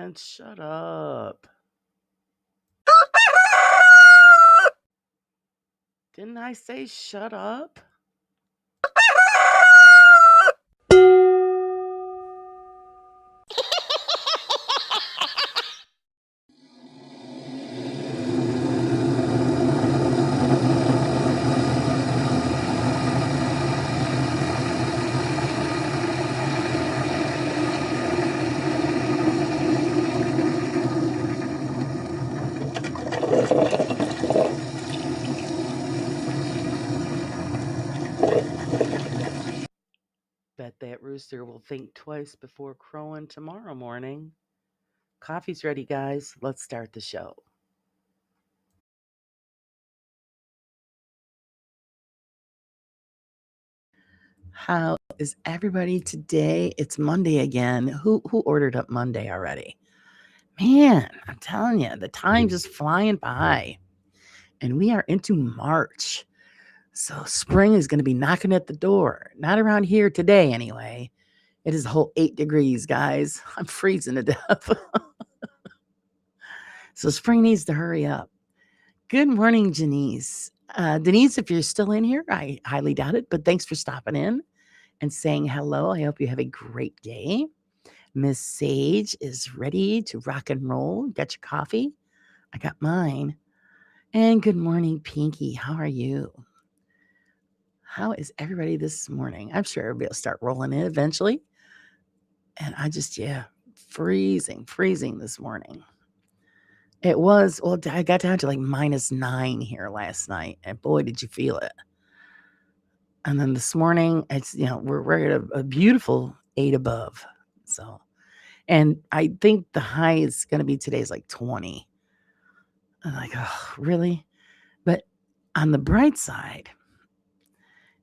man, shut up. Didn't I say shut up? Bet that rooster will think twice before crowing tomorrow morning. Coffee's ready, guys. Let's start the show. How is everybody today? It's Monday again. Who ordered up Monday already? Man, I'm telling you, the time's just flying by. And we are into March. So spring is going to be knocking at the door. Not around here today, anyway. It is a whole 8 degrees, guys. I'm freezing to death. So spring needs to hurry up. Good morning, Janice. Denise, if you're still in here, I highly doubt it, but thanks for stopping in and saying hello. I hope you have a great day. Miss Sage is ready to rock and roll. Got your coffee? I got mine. And good morning, Pinky. How are you? How is everybody this morning? I'm sure everybody will start rolling in eventually. And I just, freezing this morning. It was, well, I got down to like -9 here last night. And boy, did you feel it. And then this morning, it's, we're at a beautiful 8 above. So, and I think the high is going to be today's like 20. I'm like, oh, really? But on the bright side,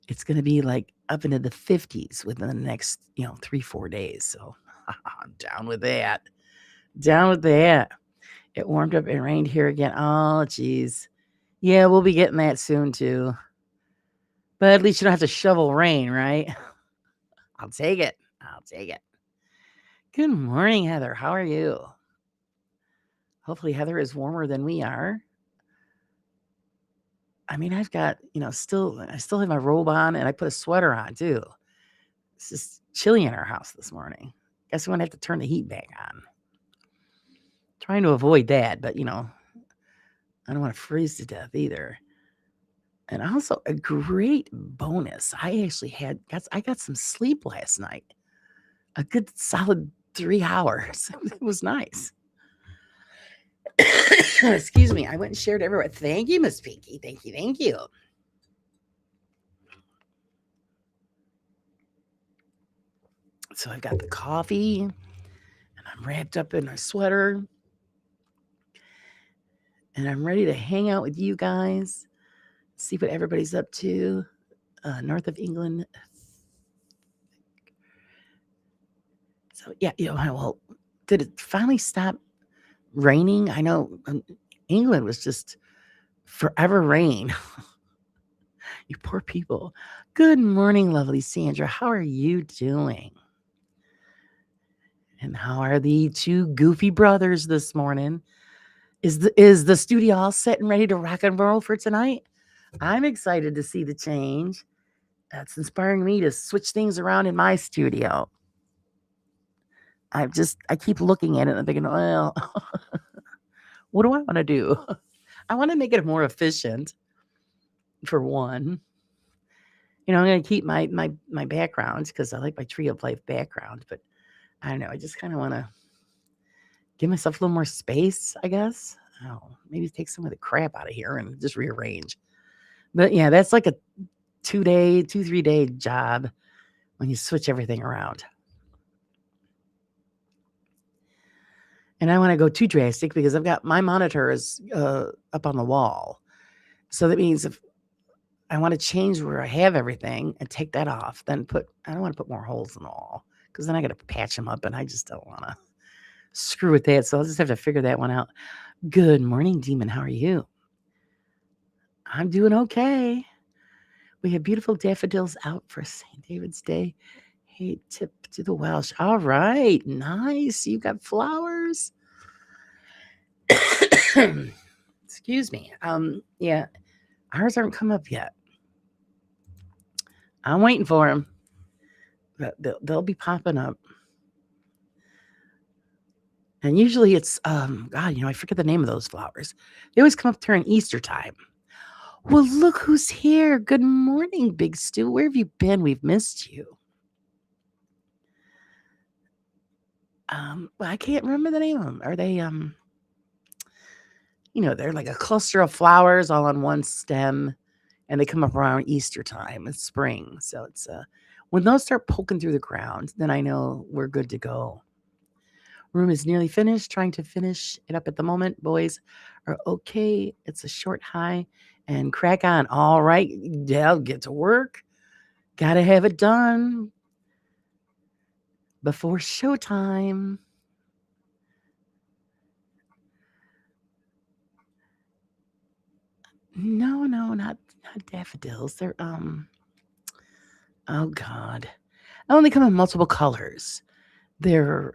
it's going to be like up into the 50s within the next, 3-4 days. So I'm down with that. Down with that. It warmed up and rained here again. Oh, geez. Yeah, we'll be getting that soon too. But at least you don't have to shovel rain, right? I'll take it. Good morning, Heather. How are you? Hopefully Heather is warmer than we are. I mean, I've got, I still have my robe on and I put a sweater on too. It's just chilly in our house this morning. Guess we're going to have to turn the heat back on. Trying to avoid that, but I don't want to freeze to death either. And also a great bonus. I actually I got some sleep last night. A good solid 3 hours. It was nice. Excuse me. I went and shared everywhere. Thank you, Miss Pinky. Thank you. So I've got the coffee and I'm wrapped up in a sweater and I'm ready to hang out with you guys, see what everybody's up to. North of England. So yeah, well, did it finally stop raining? I know England was just forever rain. You poor people. Good morning, lovely Sandra. How are you doing? And how are the 2 goofy brothers this morning? Is the studio all set and ready to rock and roll for tonight? I'm excited to see the change. That's inspiring me to switch things around in my studio. I keep looking at it and I'm thinking, well, what do I want to do? I want to make it more efficient, for one. I'm going to keep my background because I like my Tree of Life background, but I don't know. I just kind of want to give myself a little more space, I guess. Maybe take some of the crap out of here and just rearrange. But yeah, that's like a 2-3 day job when you switch everything around. And I want to go too drastic because I've got my monitor is up on the wall. So that means if I want to change where I have everything and take that off, then I don't want to put more holes in the wall because then I got to patch them up and I just don't want to screw with that. So I'll just have to figure that one out. Good morning, Demon. How are you? I'm doing okay. We have beautiful daffodils out for St. David's Day. Hey, tip to the Welsh. All right. Nice. You got flowers. Excuse me. Yeah, ours aren't come up yet. I'm waiting for them. They'll be popping up. And usually it's God, I forget the name of those flowers. They always come up during Easter time. Well, look who's here. Good morning, Big Stu. Where have you been? We've missed you. Well, I can't remember the name of them. Are they they're like a cluster of flowers all on one stem, and they come up around Easter time. It's spring. So it's when those start poking through the ground, then I know we're good to go. Room is nearly finished. Trying to finish it up at the moment. Boys are okay. It's a short high and crack on. All right, Dale, get to work. Gotta have it done before showtime. No, not daffodils. They're oh God. Oh, they come in multiple colors. They're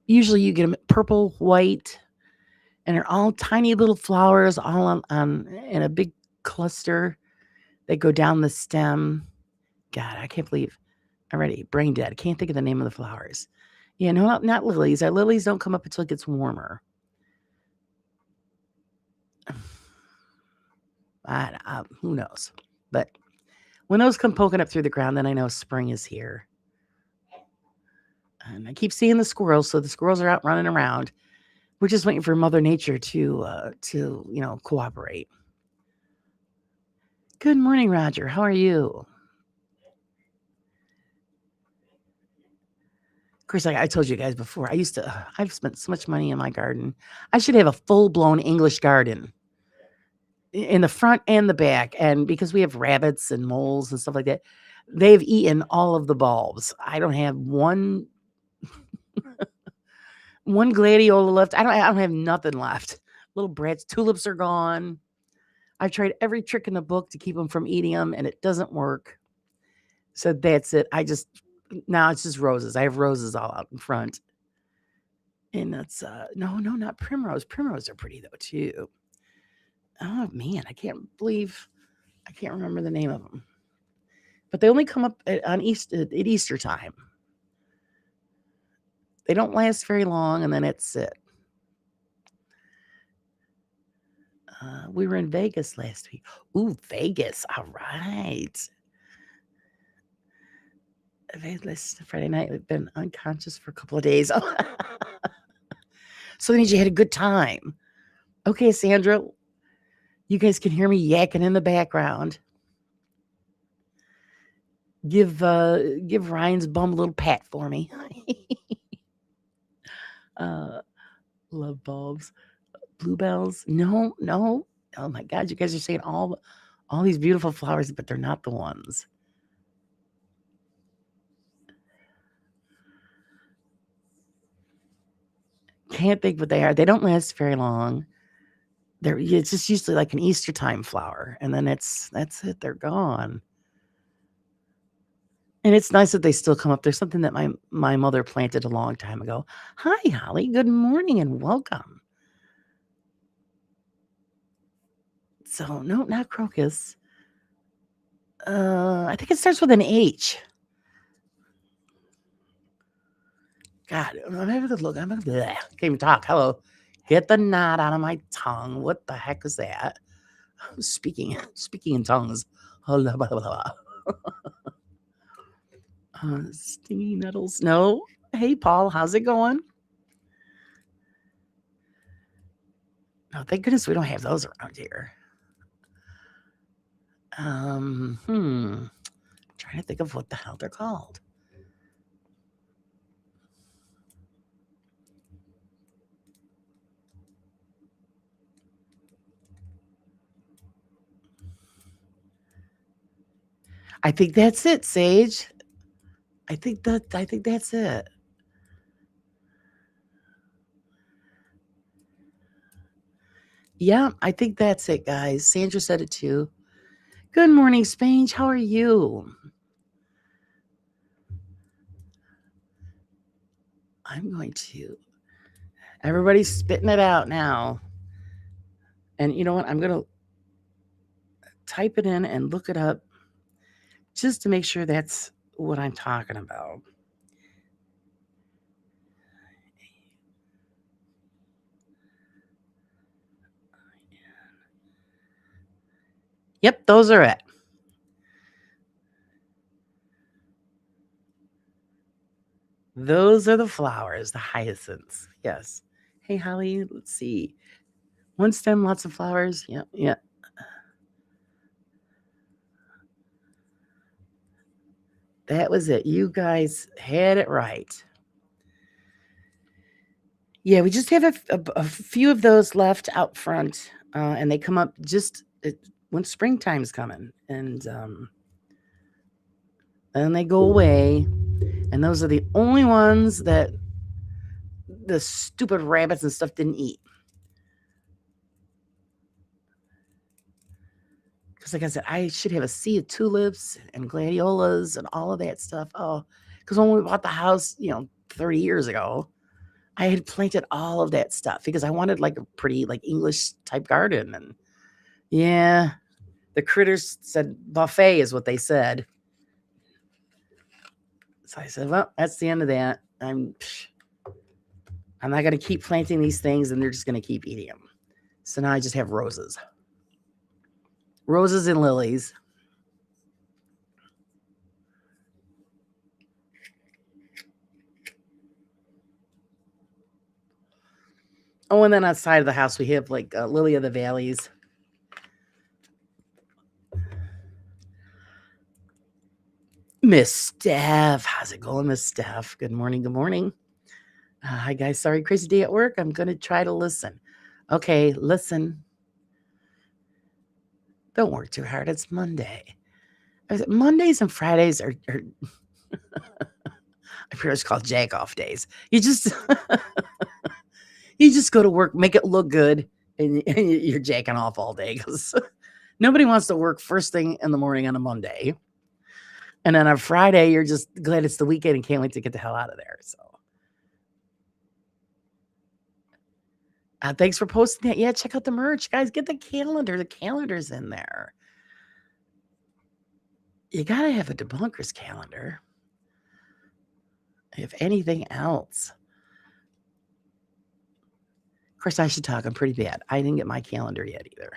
usually you get them purple, white, and they're all tiny little flowers all on in a big cluster. They go down the stem. God, I can't believe I'm already brain dead. I can't think of the name of the flowers. Yeah, no, not lilies. Our lilies don't come up until it gets warmer. Who knows? But when those come poking up through the ground, then I know spring is here. And I keep seeing the squirrels, so the squirrels are out running around. We're just waiting for Mother Nature to cooperate. Good morning, Roger. How are you? Of course, I told you guys before, I've spent so much money in my garden. I should have a full-blown English garden in the front and the back. And because we have rabbits and moles and stuff like that, they've eaten all of the bulbs. I don't have one gladiola left. I don't have nothing left. Little brats, tulips are gone. I've tried every trick in the book to keep them from eating them, and it doesn't work. So that's it. Now it's just roses. I have roses all out in front. And that's no, not primrose. Primrose are pretty though too. Oh man, I can't remember the name of them. But they only come up at Easter time. They don't last very long, and then it's it. We were in Vegas last week. Ooh, Vegas. All right. Vegas Friday night. We've been unconscious for a couple of days. So that means you had a good time. Okay, Sandra. You guys can hear me yakking in the background. Give Ryan's bum a little pat for me. Love bulbs. Bluebells. No. Oh my God, you guys are saying all these beautiful flowers, but they're not the ones. Can't think what they are. They don't last very long. It's just usually like an Easter time flower, and then that's it. They're gone. And it's nice that they still come up. There's something that my mother planted a long time ago. Hi, Holly. Good morning and welcome. So no, not crocus. I think it starts with an H. God, I'm having a look. Can't even talk. Hello. Get the knot out of my tongue. What the heck is that? I'm speaking in tongues. Stinging nettles. No. Hey, Paul. How's it going? Oh, thank goodness we don't have those around here. I'm trying to think of what the hell they're called. I think that's it, Sage. I think that's it. Yeah, I think that's it, guys. Sandra said it too. Good morning, Spange. How are you? I'm going to, everybody's spitting it out now. And you know what? I'm going to type it in and look it up just to make sure that's what I'm talking about. Yep, those are it. Those are the flowers, the hyacinths. Yes. Hey, Holly, let's see. One stem, lots of flowers. Yeah, yeah. That was it. You guys had it right. Yeah, we just have a few of those left out front, and they come up just when springtime's coming, and then they go away. And those are the only ones that the stupid rabbits and stuff didn't eat. Because, like I said, I should have a sea of tulips and gladiolas and all of that stuff. Oh, because when we bought the house, 30 years ago, I had planted all of that stuff because I wanted like a pretty, like English type garden. And yeah, the critters said buffet is what they said. So I said, well, that's the end of that. I'm not going to keep planting these things and they're just going to keep eating them. So now I just have roses. Roses and lilies. Oh, and then outside of the house, we have like lily of the valleys. Miss Steph. How's it going, Miss Steph? Good morning. Good morning. Hi, guys. Sorry, crazy day at work. I'm going to try to listen. Okay, listen. Don't work too hard. It's Monday. Mondays and Fridays are I pretty much call jack off days. You just you just go to work, make it look good, and you're jacking off all day because nobody wants to work first thing in the morning on a Monday. And then on Friday, you're just glad it's the weekend and can't wait to get the hell out of there. So thanks for posting that. Yeah, check out the merch. Guys, get the calendar. The calendar's in there. You got to have a Debunkers calendar. If anything else. Of course, I should talk. I'm pretty bad. I didn't get my calendar yet either.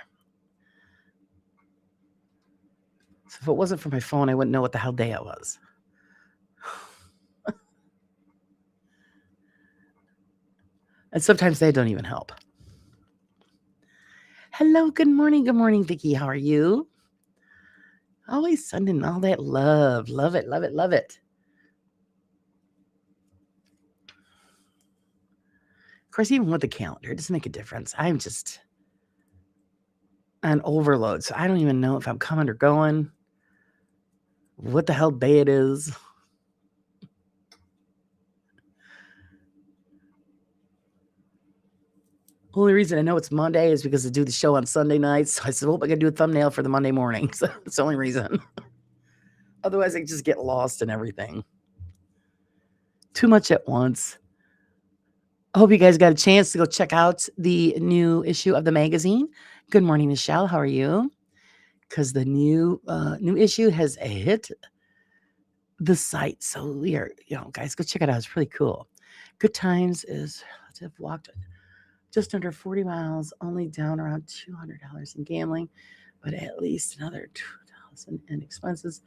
So if it wasn't for my phone, I wouldn't know what the hell day it was. And sometimes they don't even help. Hello, good morning, Vicki. How are you? Always sending all that love. Love it, love it, love it. Of course, even with the calendar, it doesn't make a difference. I'm just on overload. So I don't even know if I'm coming or going, what the hell day it is. Only reason I know it's Monday is because I do the show on Sunday nights. So I said, well, I gotta do a thumbnail for the Monday morning. So that's the only reason. Otherwise, I just get lost in everything. Too much at once. I hope you guys got a chance to go check out the new issue of the magazine. Good morning, Michelle. How are you? Because the new issue has hit the site. So we are, guys, go check it out. It's really cool. Good Times is, let's have walked just under 40 miles, only down around $200 in gambling, but at least another $2,000 in expenses.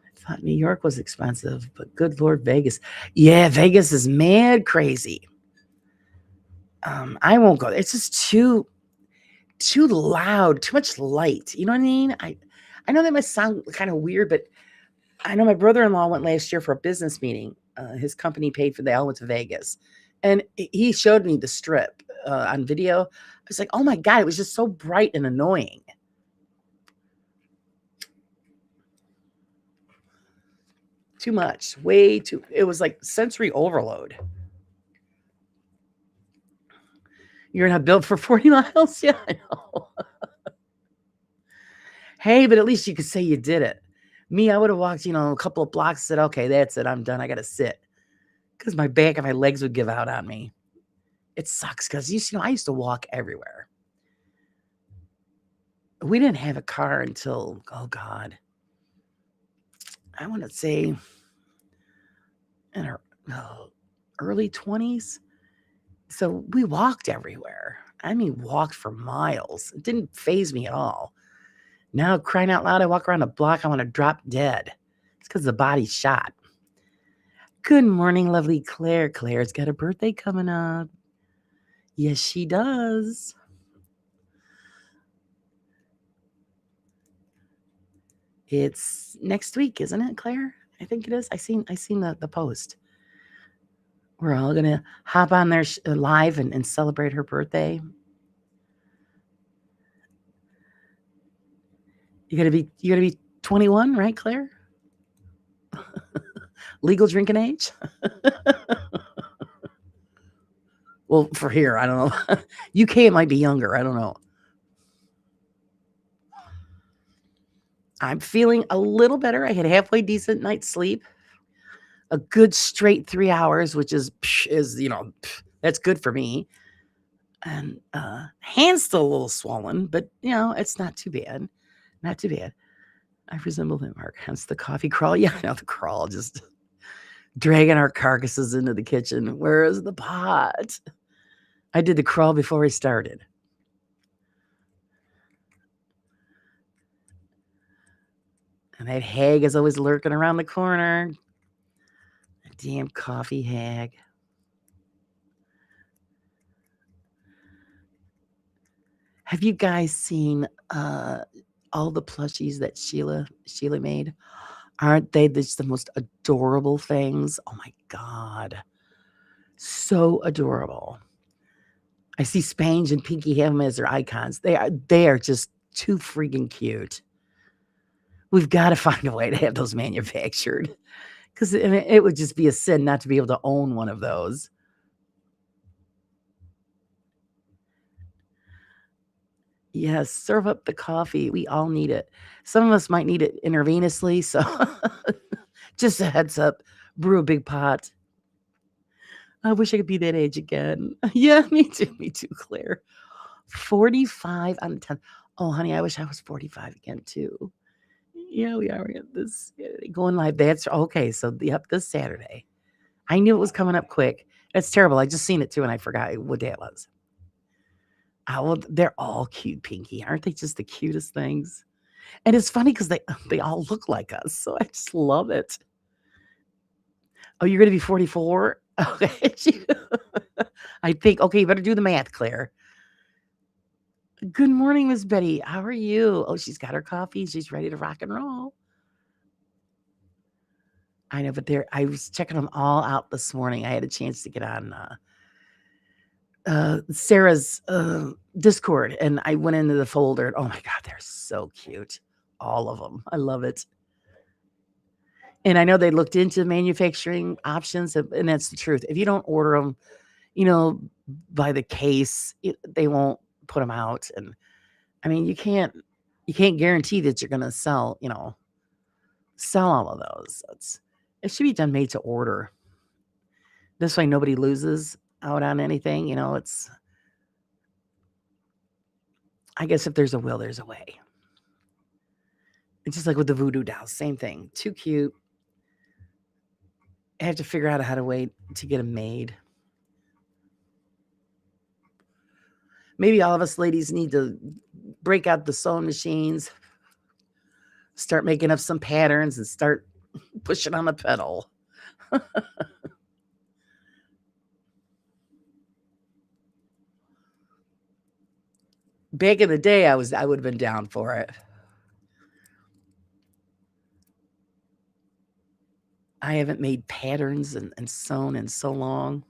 I thought New York was expensive, but good Lord, Vegas. Yeah, Vegas is mad crazy. I won't go there. It's just too loud, too much light. You know what I mean? I know that might sound kind of weird, but I know my brother-in-law went last year for a business meeting. His company paid for, they all went to Vegas. And he showed me the strip on video. I was like, oh my God, it was just so bright and annoying. Too much, way too, it was like sensory overload. You're not built for 40 miles? Yeah, I know. Hey, but at least you could say you did it. Me, I would have walked, a couple of blocks, said, okay, that's it. I'm done. I got to sit. because my back and my legs would give out on me. It sucks because I used to walk everywhere. We didn't have a car until, oh God, I want to say in our early 20s. So we walked everywhere. I mean, walked for miles. It didn't phase me at all. Now, crying out loud, I walk around a block, I want to drop dead. It's because the body's shot. Good morning, lovely Claire. Claire's got a birthday coming up. Yes, she does. It's next week, isn't it, Claire? I think it is. I seen the post. We're all gonna hop on there live and celebrate her birthday. You're gonna be 21, right, Claire? Legal drinking age? Well, for here, I don't know. UK, it might be younger. I don't know. I'm feeling a little better. I had a halfway decent night's sleep. A good straight 3 hours, which is that's good for me. And hand's still a little swollen, but it's not too bad. Not too bad. I resemble him, Mark. Hence the coffee crawl. Yeah, the crawl, just dragging our carcasses into the kitchen. Where is the pot? I did the crawl before we started. And that hag is always lurking around the corner. That damn coffee hag. Have you guys seen all the plushies that Sheila made? Aren't they just the most adorable things? Oh my God. So adorable. I see Spange and Pinky have them as their icons. They are just too freaking cute. We've got to find a way to have those manufactured, because it would just be a sin not to be able to own one of those. Yes, serve up the coffee. We all need it. Some of us might need it intravenously, so just a heads up, brew a big pot. I wish I could be that age again. Yeah, me too, Claire. 45 on the 10th. Oh, honey, I wish I was 45 again, too. Yeah, we are. We got this going live. That's okay. So, yep, this Saturday. I knew it was coming up quick. It's terrible. I just seen it too, and I forgot what day it was. Oh, well, they're all cute, Pinky. Aren't they just the cutest things? And it's funny because they all look like us, so I just love it. Oh, you're going to be 44? Okay. I think, okay, you better do the math, Claire. Good morning, Miss Betty. How are you? Oh, she's got her coffee. She's ready to rock and roll. I know, but I was checking them all out this morning. I had a chance to get on Sarah's Discord, and I went into the folder. Oh my God, they're so cute. All of them. I love it. And I know they looked into manufacturing options, and that's the truth. If you don't order them, by the case, they won't put them out. And I mean, you can't guarantee that you're going to sell all of those. It should be done made to order. This way, nobody loses out on anything. I guess if there's a will, there's a way. It's just like with the voodoo dolls, same thing. Too cute. I have to figure out how to wait to get them made. Maybe all of us ladies need to break out the sewing machines, start making up some patterns, and start pushing on the pedal. Back in the day, I would have been down for it. I haven't made patterns and sewn in so long.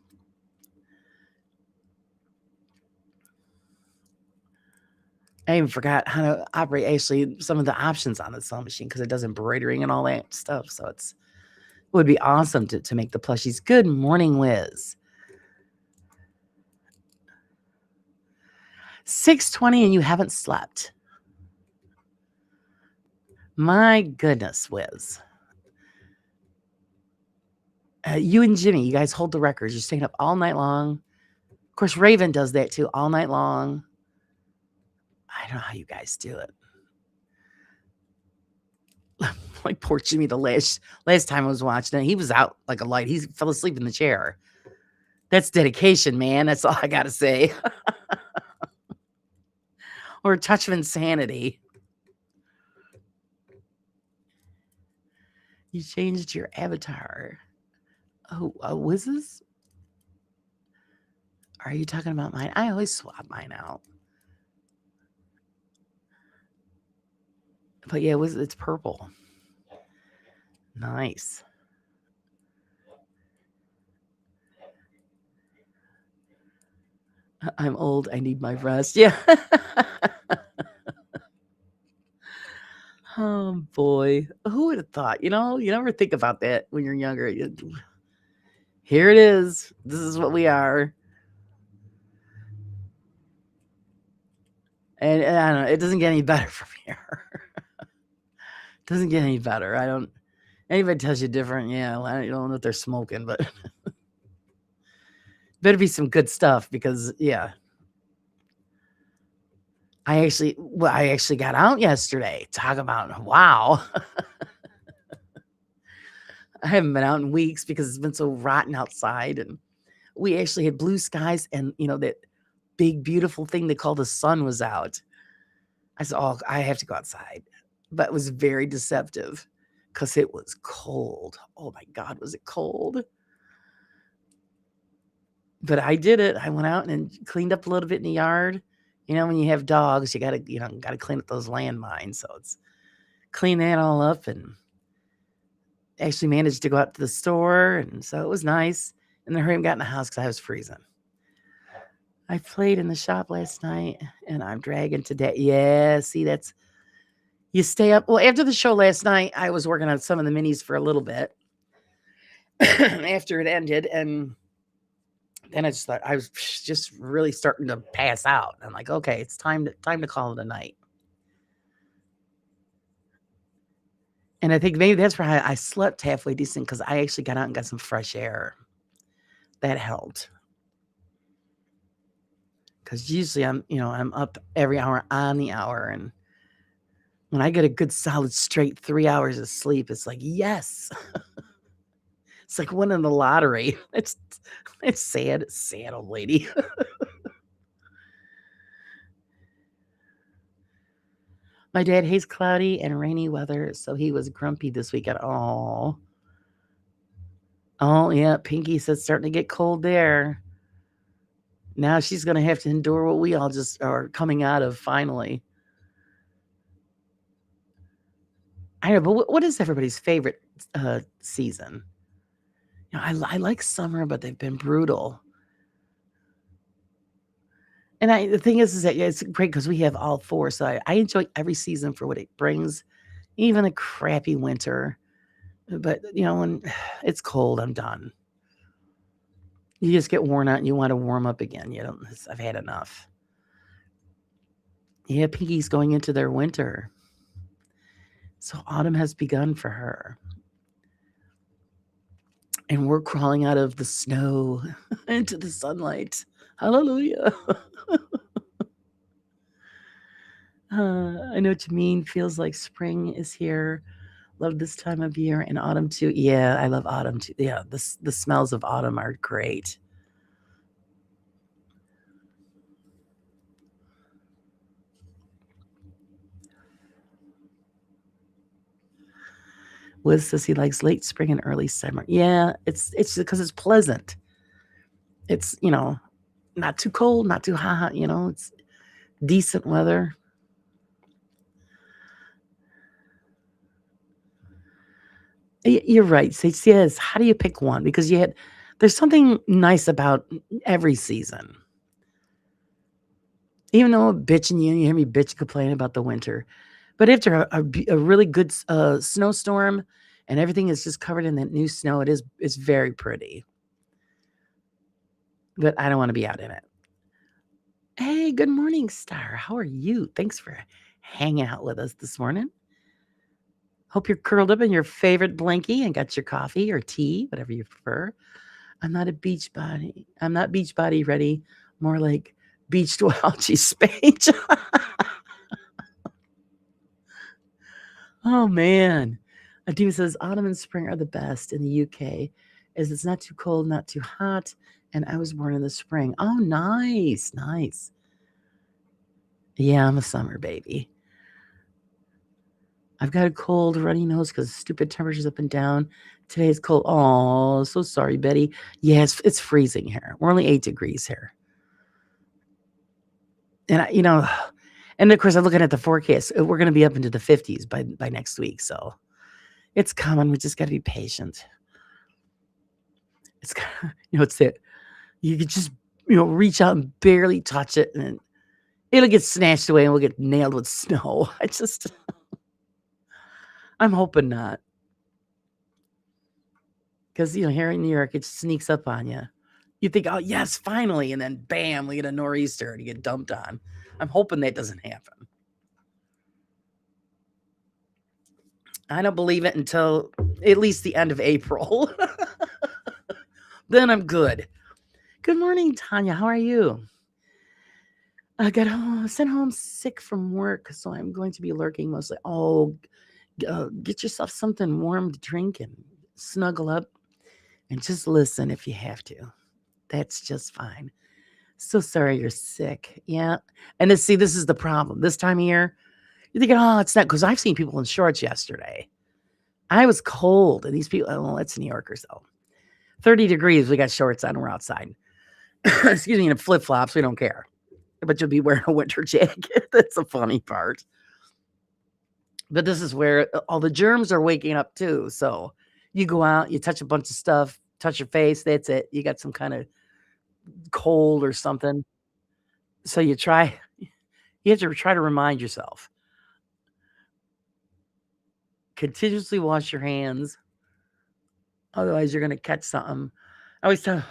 I even forgot how to operate actually some of the options on the sewing machine because it does embroidering and all that stuff. So it would be awesome to make the plushies. Good morning, Wiz. 6:20 and you haven't slept. My goodness, Wiz. You and Jimmy, you guys hold the records. You're staying up all night long. Of course, Raven does that too, all night long. I don't know how you guys do it. Like poor Jimmy, the last time I was watching it, he was out like a light. He fell asleep in the chair. That's dedication, man. That's all I gotta say. Or a touch of insanity. You changed your avatar. Oh, Wizzes? Are you talking about mine? I always swap mine out. But yeah, it's purple. Nice. I'm old. I need my rest. Yeah. Oh boy. Who would have thought? You never think about that when you're younger. Here it is. This is what we are. And I don't know, it doesn't get any better from here. Doesn't get any better. Anybody tells you different, yeah, I don't know if they're smoking, but better be some good stuff because, yeah. I actually got out yesterday. Talk about, wow. I haven't been out in weeks because it's been so rotten outside. And we actually had blue skies and, that big, beautiful thing they call the sun was out. I said, oh, I have to go outside. But it was very deceptive because it was cold. Oh my God, was it cold? But I did it. I went out and cleaned up a little bit in the yard. When you have dogs, you gotta clean up those landmines. So it's clean that all up and actually managed to go out to the store. And so it was nice. And then hurry and got in the house because I was freezing. I played in the shop last night and I'm dragging today. Yeah, see, you stay up. Well, after the show last night, I was working on some of the minis for a little bit after it ended. And then I just thought I was just really starting to pass out. I'm like, okay, it's time to call it a night. And I think maybe that's why I slept halfway decent because I actually got out and got some fresh air. That helped. Because usually I'm up every hour on the hour. And when I get a good solid straight 3 hours of sleep, it's like, yes. It's like winning the lottery. It's sad. It's sad, old lady. My dad hates cloudy and rainy weather, so he was grumpy this weekend. Oh, yeah. Pinky said it's starting to get cold there. Now she's going to have to endure what we all just are coming out of finally. I know, but what is everybody's favorite season? I like summer, but they've been brutal. And the thing is that it's great because we have all four. So I enjoy every season for what it brings, even a crappy winter. But when it's cold, I'm done. You just get worn out and you want to warm up again. I've had enough. Yeah, Pinky's going into their winter. So autumn has begun for her. And we're crawling out of the snow into the sunlight. Hallelujah. I know what you mean. Feels like spring is here. Love this time of year and autumn too. Yeah, I love autumn too. Yeah, the smells of autumn are great. Wiz says he likes late spring and early summer. Yeah, it's because it's pleasant. It's not too cold, not too hot. It's decent weather. You're right. So yes, how do you pick one? Because there's something nice about every season. Even though I'm bitching you hear me bitch complain about the winter. But after a really good snowstorm and everything is just covered in that new snow, it's very pretty. But I don't want to be out in it. Hey, good morning, Star. How are you? Thanks for hanging out with us this morning. Hope you're curled up in your favorite blankie and got your coffee or tea, whatever you prefer. I'm not a beach body. I'm not beach body ready. More like beach to algae spage. Oh man. Adima says autumn and spring are the best in the UK as it's not too cold, not too hot. And I was born in the spring. Oh, nice. Nice. Yeah, I'm a summer baby. I've got a cold, runny nose because stupid temperatures up and down. Today's cold. Oh, so sorry, Betty. Yeah, it's freezing here. We're only 8 degrees here. And and of course I'm looking at the forecast. We're going to be up into the 50s by next week. So it's coming. We just got to be patient. It's it's that you could just reach out and barely touch it, and it'll get snatched away, and we'll get nailed with snow. I'm hoping not, because here in New York, it sneaks up on you. You think, oh yes, finally, and then bam, we get a nor'easter and you get dumped on. I'm hoping that doesn't happen. I don't believe it until at least the end of April. Then I'm good. Good morning, Tanya. How are you? I got sent home sick from work, so I'm going to be lurking mostly. Oh, get yourself something warm to drink and snuggle up and just listen if you have to. That's just fine. So sorry you're sick. Yeah. And this is the problem. This time of year, you're thinking, oh, it's not, because I've seen people in shorts yesterday. I was cold, and these people, oh, it's New Yorkers though. 30 degrees, we got shorts on, we're outside. Excuse me, and flip flops, we don't care. But you'll be wearing a winter jacket. That's the funny part. But this is where all the germs are waking up too. So you go out, you touch a bunch of stuff, touch your face, that's it. You got some kind of cold or something. So you have to try to remind yourself. Continuously wash your hands. Otherwise, you're going to catch something. I always tell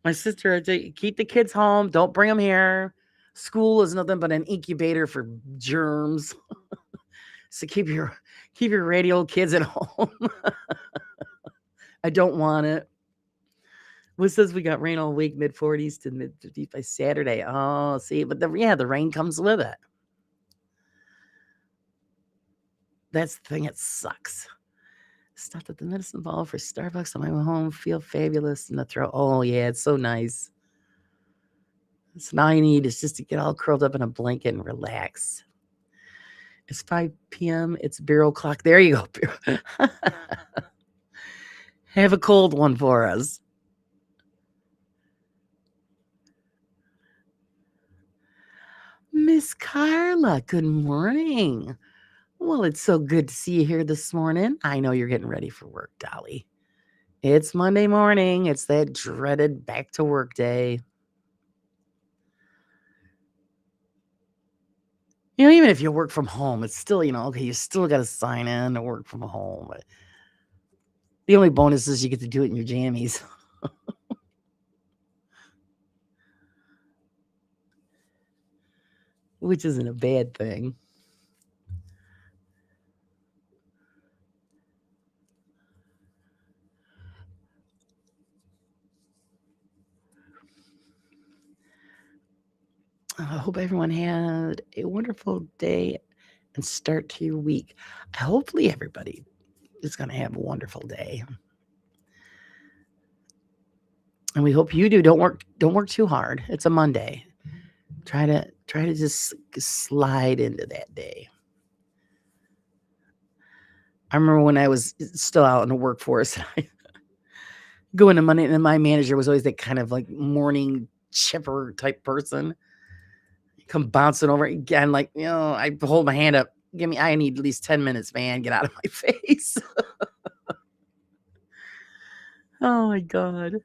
my sister, keep the kids home. Don't bring them here. School is nothing but an incubator for germs. So keep your radio kids at home. I don't want it. What says we got rain all week, mid 40s to mid 50s by Saturday? Oh, see, but the rain comes with it. That's the thing. It sucks. Stopped at the medicine ball for Starbucks on my way home. Feel fabulous in the throat. Oh yeah, it's so nice. So now you need is just to get all curled up in a blanket and relax. It's 5 p.m. It's barrel clock. There you go. Have a cold one for us. Miss Carla, good morning. Well, it's so good to see you here this morning. I know you're getting ready for work, Dolly. It's Monday morning. It's that dreaded back to work day. Even if you work from home, it's still, okay, you still got to sign in to work from home. But the only bonus is you get to do it in your jammies. Which isn't a bad thing. I hope everyone had a wonderful day and start to your week. Hopefully everybody is going to have a wonderful day. And we hope you do. Don't work too hard. It's a Monday. Try to just slide into that day. I remember when I was still out in the workforce, I go into Monday, and my manager was always that kind of like morning chipper type person. Come bouncing over again, like, I hold my hand up. I need at least 10 minutes, man. Get out of my face. Oh my God.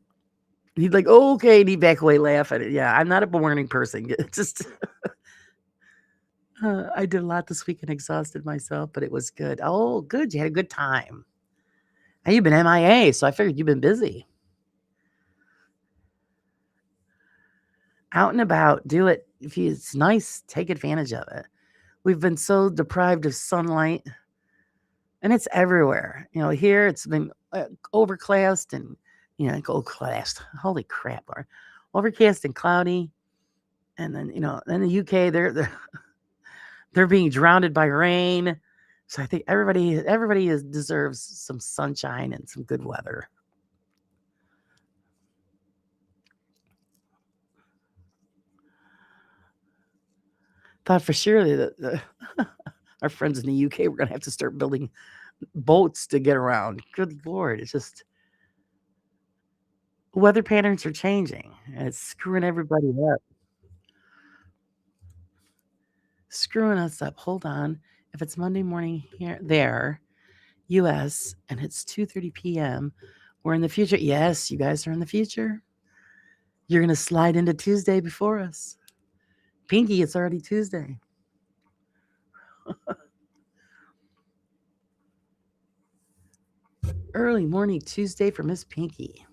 He'd like, oh, okay. And he'd back away laughing. Yeah, I'm not a morning person. Just I did a lot this week and exhausted myself, but it was good. Oh, good. You had a good time. Now you've been MIA, so I figured you've been busy. Out and about, do it. If it's nice, take advantage of it. We've been so deprived of sunlight. And it's everywhere. Here it's been overcast and, like overcast. Holy crap, Laura. Overcast and cloudy. And then, in the UK, they're being drowned by rain. So I think everybody deserves some sunshine and some good weather. Thought for sure that our friends in the UK were going to have to start building boats to get around. Good Lord. It's just weather patterns are changing and it's screwing everybody up. Screwing us up. Hold on. If it's Monday morning there, US, and it's 2:30 p.m., we're in the future. Yes, you guys are in the future. You're going to slide into Tuesday before us. Pinky, it's already Tuesday. Early morning Tuesday for Miss Pinky,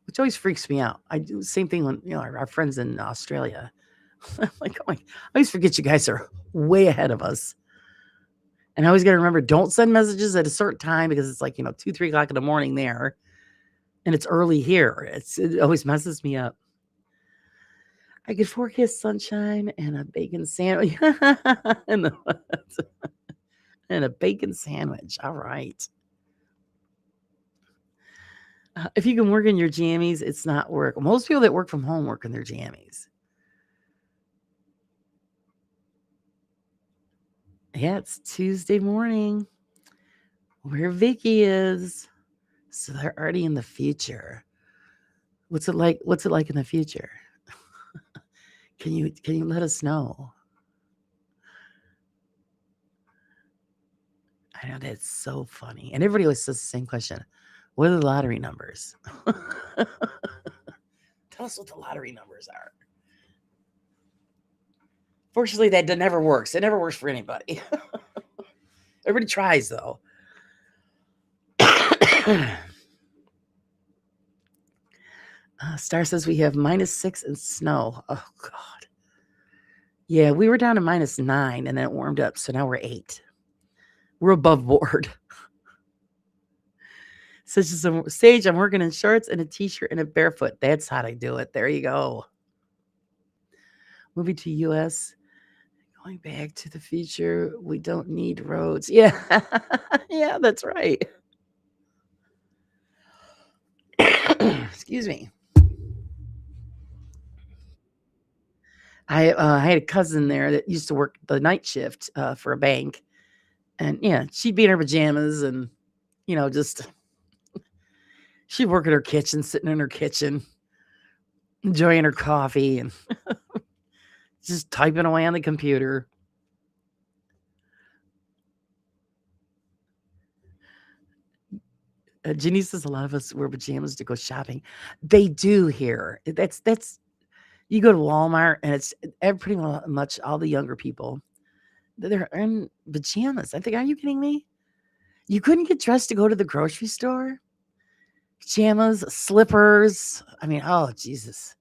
which always freaks me out. I do the same thing when our friends in Australia. I'm like, I always forget you guys are way ahead of us. And I always got to remember, don't send messages at a certain time because it's like 2-3 o'clock in the morning there, and it's early here. It always messes me up. I could forecast sunshine and a bacon sandwich. and a bacon sandwich. All right. If you can work in your jammies, it's not work. Most people that work from home work in their jammies. Yeah, it's Tuesday morning where Vicky is. So they're already in the future. What's it like? What's it like in the future? Can you let us know? I know that's so funny. And everybody always says the same question. What are the lottery numbers? Tell us what the lottery numbers are. Fortunately, that never works. It never works for anybody. Everybody tries, though. Star says we have -6 and snow. Oh, God. Yeah, we were down to -9, and then it warmed up, so now we're 8. We're above board. Such as a Sage, I'm working in shorts and a t-shirt and a barefoot. That's how I do it. There you go. Moving to U.S., going back to the future. We don't need roads. Yeah. Yeah, that's right. Excuse me. I had a cousin there that used to work the night shift for a bank. And yeah, she'd be in her pajamas and, just she'd work in her kitchen, sitting in her kitchen, enjoying her coffee and just typing away on the computer. Jenny says a lot of us wear pajamas to go shopping. They do here. That's you go to Walmart and it's pretty much all the younger people. They're in pajamas. I think, are you kidding me? You couldn't get dressed to go to the grocery store? Pajamas, slippers. I mean, oh, Jesus.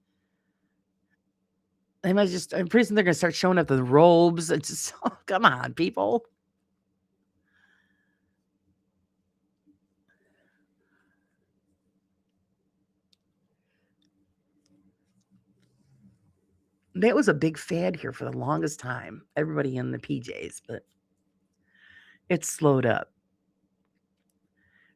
They might just, I'm pretty soon they're going to start showing up the robes. It's just, oh, come on, people. That was a big fad here for the longest time. Everybody in the PJs, but it's slowed up.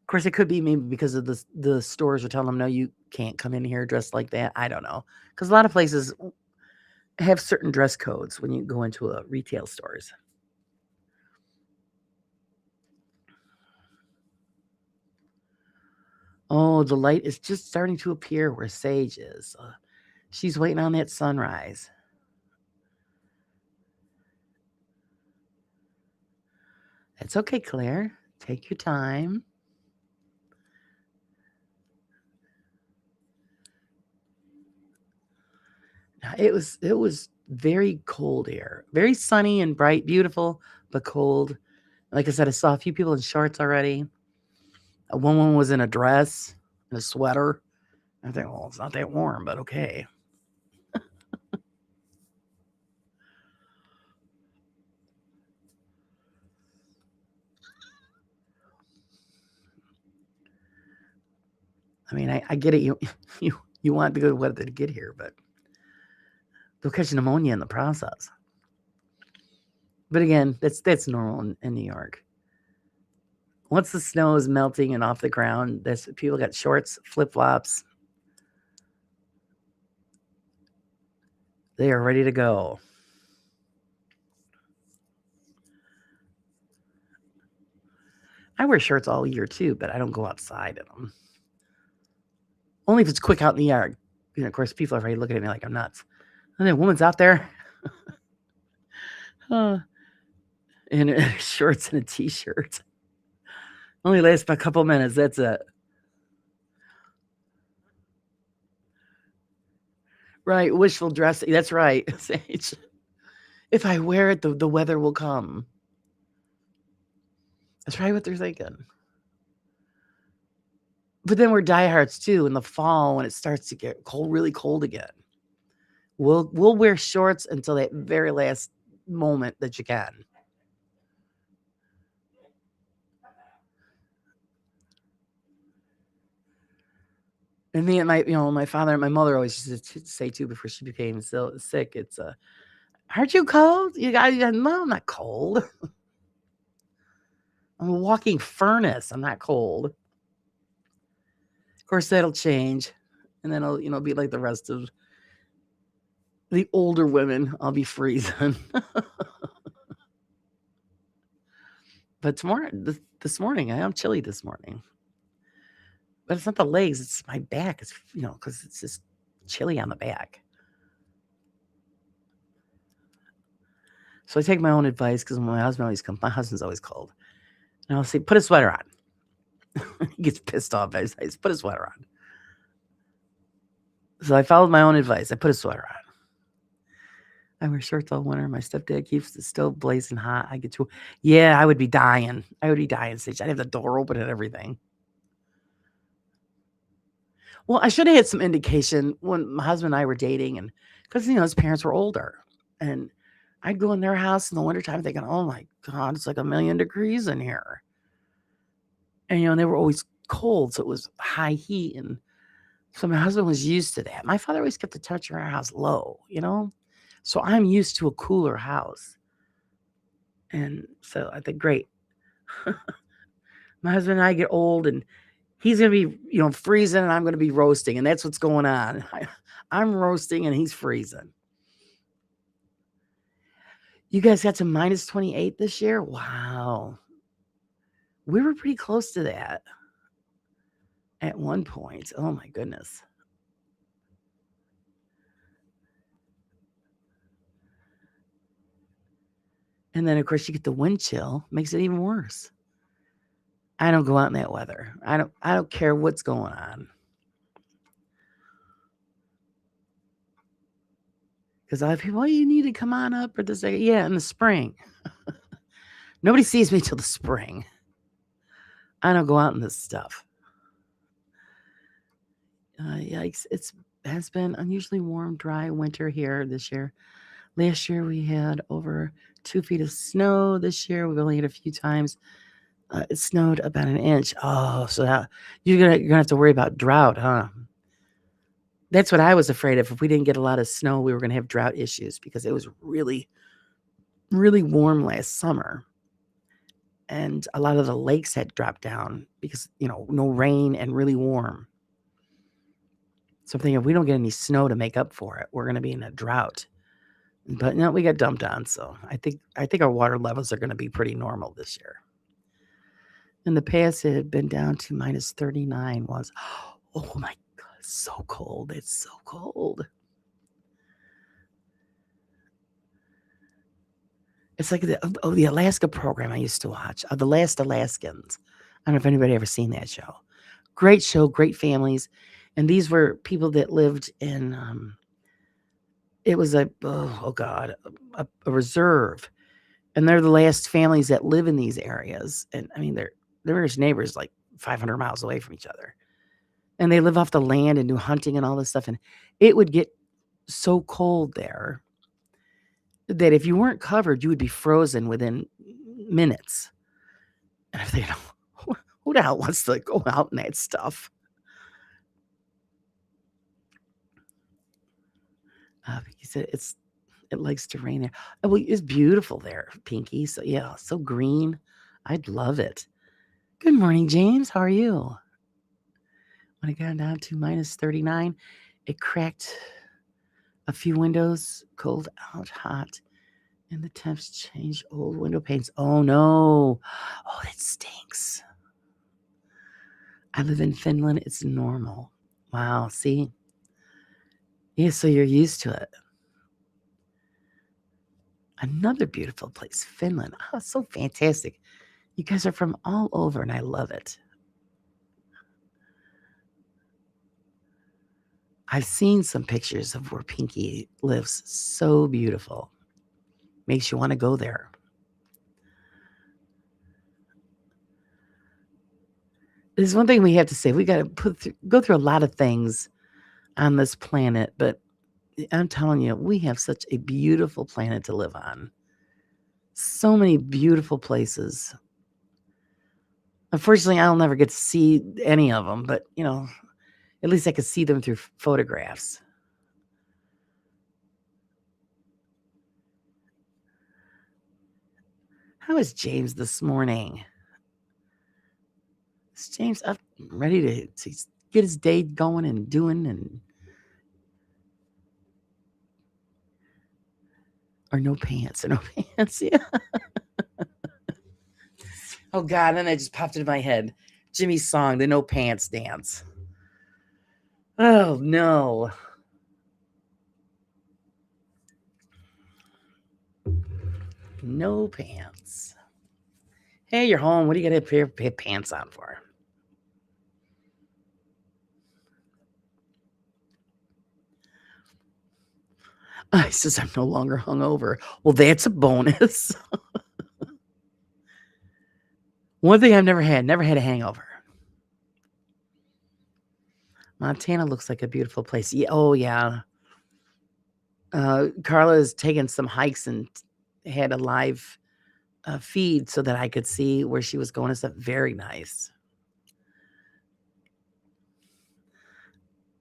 Of course, it could be maybe because of the stores are telling them, no, you can't come in here dressed like that. I don't know. Because a lot of places have certain dress codes when you go into a retail stores. Oh, the light is just starting to appear where Sage is. She's waiting on that sunrise. It's okay, Claire. Take your time. It was very cold here. Very sunny and bright, beautiful, but cold. Like I said, I saw a few people in shorts already. A woman was in a dress and a sweater. I think, well, it's not that warm, but okay. I mean, I get it. You want the good weather to get here, but they'll catch pneumonia in the process. But again, that's normal in New York. Once the snow is melting and off the ground, that's people got shorts, flip flops. They are ready to go. I wear shirts all year too, but I don't go outside in them. Only if it's quick out in the yard. Of course, people are already looking at me like I'm nuts. And that woman's out there in shorts and a t-shirt. Only lasts for a couple minutes. That's it. Right, wishful dressing. That's right. If I wear it, the weather will come. That's probably what they're thinking. But then we're diehards too in the fall when it starts to get cold, really cold again. We'll wear shorts until that very last moment that you can. And me and my father and my mother always used to say too before she became so sick, it's aren't you cold? You got no, I'm not cold. I'm a walking furnace. I'm not cold. Of course, that'll change, and then I'll be like the rest of the older women. I'll be freezing. But this morning, I am chilly this morning. But it's not the legs; it's my back. It's because it's just chilly on the back. So I take my own advice because my husband always comes. My husband's always cold, and I'll say, "Put a sweater on." He gets pissed off. I say, "Put a sweater on." So I followed my own advice. I put a sweater on. I wear shirts all winter. My stepdad keeps the stove blazing hot. I would be dying. I would be dying, Sage. I'd have the door open and everything. Well, I should have had some indication when my husband and I were dating, and because his parents were older, and I'd go in their house in the wintertime thinking, "Oh my God, it's like 1,000,000 degrees in here," and they were always cold, so it was high heat, and so my husband was used to that. My father always kept the temperature in our house low, so I'm used to a cooler house, and so I think, great. My husband and I get old, and he's gonna be, freezing, and I'm gonna be roasting, and that's what's going on. I'm roasting, and he's freezing. You guys got to -28 this year? Wow. We were pretty close to that at one point. Oh my goodness. And then, of course, you get the wind chill, makes it even worse. I don't go out in that weather. I don't care what's going on. Because I have people, "Oh, you need to come on up," or this, yeah, in the spring. Nobody sees me till the spring. I don't go out in this stuff. Yikes. It has been unusually warm, dry winter here this year. Last year we had over 2 feet of snow. This year we've only had a few times. It snowed about an inch. Oh, so you're gonna have to worry about drought, huh? That's what I was afraid of. If we didn't get a lot of snow, we were gonna have drought issues because it was really, really warm last summer, and a lot of the lakes had dropped down because no rain and really warm. So I'm thinking if we don't get any snow to make up for it, we're gonna be in a drought. But no, we got dumped on, so I think our water levels are gonna be pretty normal this year. In the past, it had been down to -39 once. Oh my God, it's so cold. It's so cold. It's like the Alaska program I used to watch, The Last Alaskans. I don't know if anybody ever seen that show. Great show, great families, and these were people that lived in, it was oh God, a reserve, and they're the last families that live in these areas, and I mean, they're just neighbors like 500 miles away from each other, and they live off the land and do hunting and all this stuff, and it would get so cold there that if you weren't covered, you would be frozen within minutes. And I'm thinking, who the hell wants to go out in that stuff? He said it likes to rain there. Oh, well, it's beautiful there, Pinky. So yeah, so green. I'd love it. Good morning, James. How are you? When I got down to -39, it cracked a few windows, cold out, hot, and the temps changed. Old window panes. Oh no. Oh, that stinks. I live in Finland. It's normal. Wow. See? Yeah, so you're used to it. Another beautiful place, Finland. Oh, so fantastic. You guys are from all over, and I love it. I've seen some pictures of where Pinky lives. So beautiful. Makes you want to go there. There's one thing we have to say. We got to go through a lot of things on this planet, but I'm telling you, we have such a beautiful planet to live on. So many beautiful places. Unfortunately, I'll never get to see any of them, but at least I could see them through photographs. How is James this morning? Is James up ready to get his day going and doing or no pants or no pants? Yeah. Oh God, and that just popped into my head. Jimmy's song, the No Pants Dance. Oh no. No pants. Hey, you're home. What do you got to have pants on for? He says, I'm no longer hungover. Well, that's a bonus. One thing I've never had a hangover. Montana looks like a beautiful place. Yeah, oh, yeah. Carla has taken some hikes and had a live feed so that I could see where she was going and stuff. Very nice.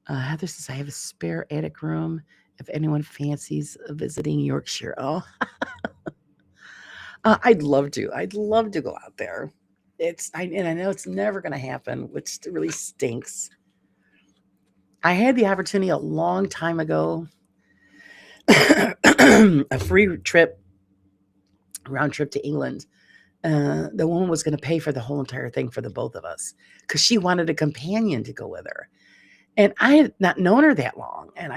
Heather says, I have a spare attic room if anyone fancies visiting Yorkshire. Oh, I'd love to. I'd love to go out there. I know it's never going to happen, which really stinks. I had the opportunity a long time ago, a free round trip to England. The woman was going to pay for the whole entire thing for the both of us because she wanted a companion to go with her. And I had not known her that long. And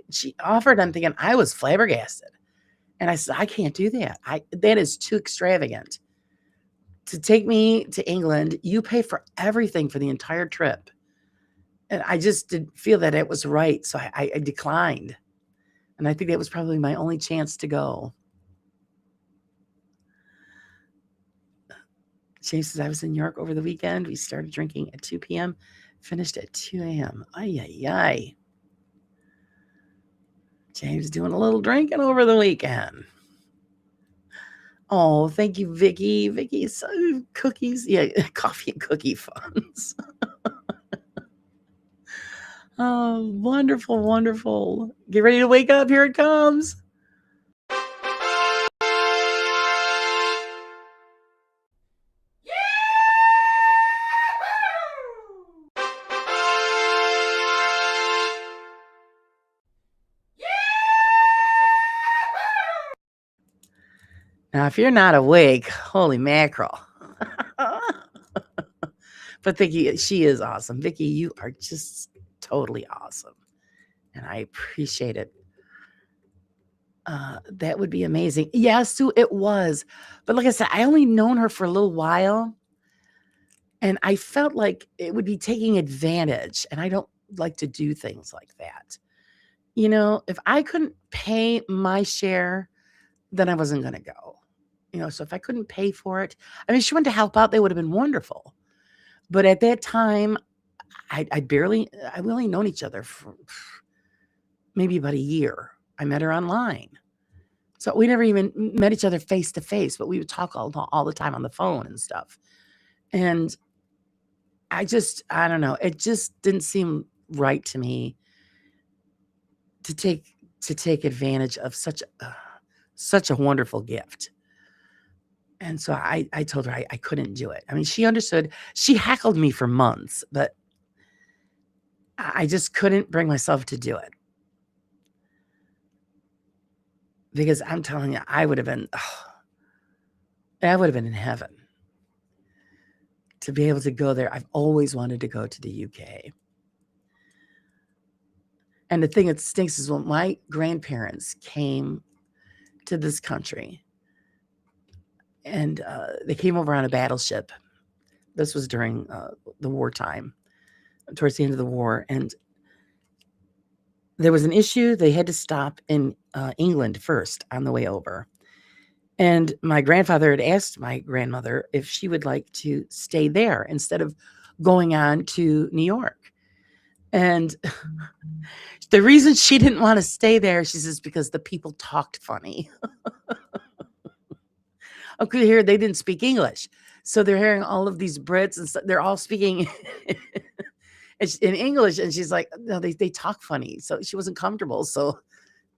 she offered, I'm thinking, I was flabbergasted. And I said, I can't do that. That is too extravagant. To take me to England, you pay for everything for the entire trip. And I just didn't feel that it was right. So I declined. And I think that was probably my only chance to go. James says, I was in York over the weekend. We started drinking at 2 p.m., finished at 2 a.m. Ay, ay, ay. James doing a little drinking over the weekend. Oh, thank you, Vicky. Vicky's cookies. Yeah, coffee and cookie funds. Oh, wonderful, wonderful. Get ready to wake up. Here it comes. Now, if you're not awake, holy mackerel. But Vicky, she is awesome. Vicky, you are just totally awesome. And I appreciate it. That would be amazing. Yeah, Sue, it was. But like I said, I only known her for a little while. And I felt like it would be taking advantage. And I don't like to do things like that. If I couldn't pay my share, then I wasn't going to go. So if I couldn't pay for it, I mean, she wanted to help out, they would have been wonderful. But at that time, I only known each other for maybe about a year. I met her online. So we never even met each other face to face, but we would talk all the time on the phone and stuff. And I don't know. It just didn't seem right to me to take to take advantage of such a wonderful gift. And so I told her I couldn't do it. I mean, she understood. She heckled me for months, but I just couldn't bring myself to do it. Because I'm telling you, I would have been in heaven to be able to go there. I've always wanted to go to the UK. And the thing that stinks is when my grandparents came to this country, and they came over on a battleship. This was during the wartime, towards the end of the war, and there was an issue. They had to stop in England first on the way over. And my grandfather had asked my grandmother if she would like to stay there instead of going on to New York. And the reason she didn't want to stay there, she says, because the people talked funny. Okay, here they didn't speak English. So they're hearing all of these Brits and they're all speaking in English. And she's like, no, they talk funny. So she wasn't comfortable. So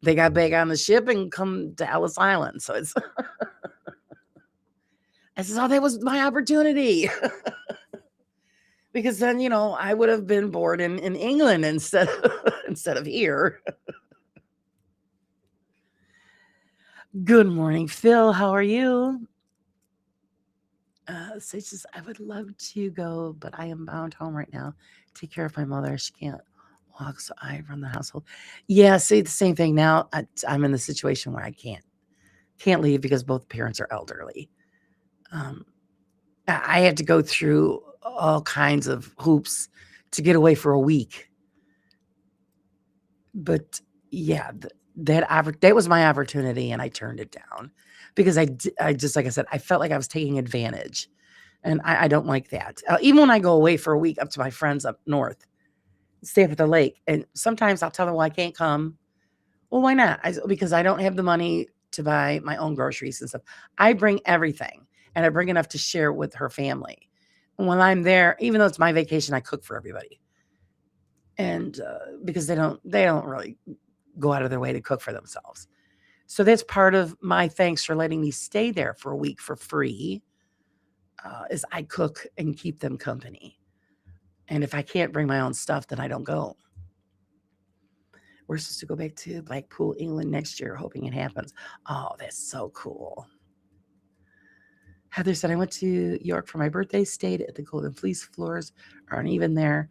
they got back on the ship and come to Ellis Island. So it's, I said, oh, that was my opportunity. Because then, I would have been born in England instead of here. Good morning, Phil. How are you? So it's just, I would love to go, but I am bound home right now. Take care of my mother. She can't walk, so I run the household. Yeah, see, the same thing now. I'm in the situation where I can't leave because both parents are elderly. I had to go through all kinds of hoops to get away for a week. But yeah, that was my opportunity, and I turned it down because I just, like I said, I felt like I was taking advantage, and I don't like that. Even when I go away for a week up to my friends up north, stay up at the lake, and sometimes I'll tell them, well, I can't come. Well, why not? Because I don't have the money to buy my own groceries and stuff. I bring everything, and I bring enough to share with her family. And when I'm there, even though it's my vacation, I cook for everybody. And because they don't really go out of their way to cook for themselves. So that's part of my thanks for letting me stay there for a week for free, is I cook and keep them company. And if I can't bring my own stuff, then I don't go. We're supposed to go back to Blackpool, England next year, hoping it happens. Oh, that's so cool. Heather said, I went to York for my birthday, stayed at the Golden Fleece. Floors aren't even there.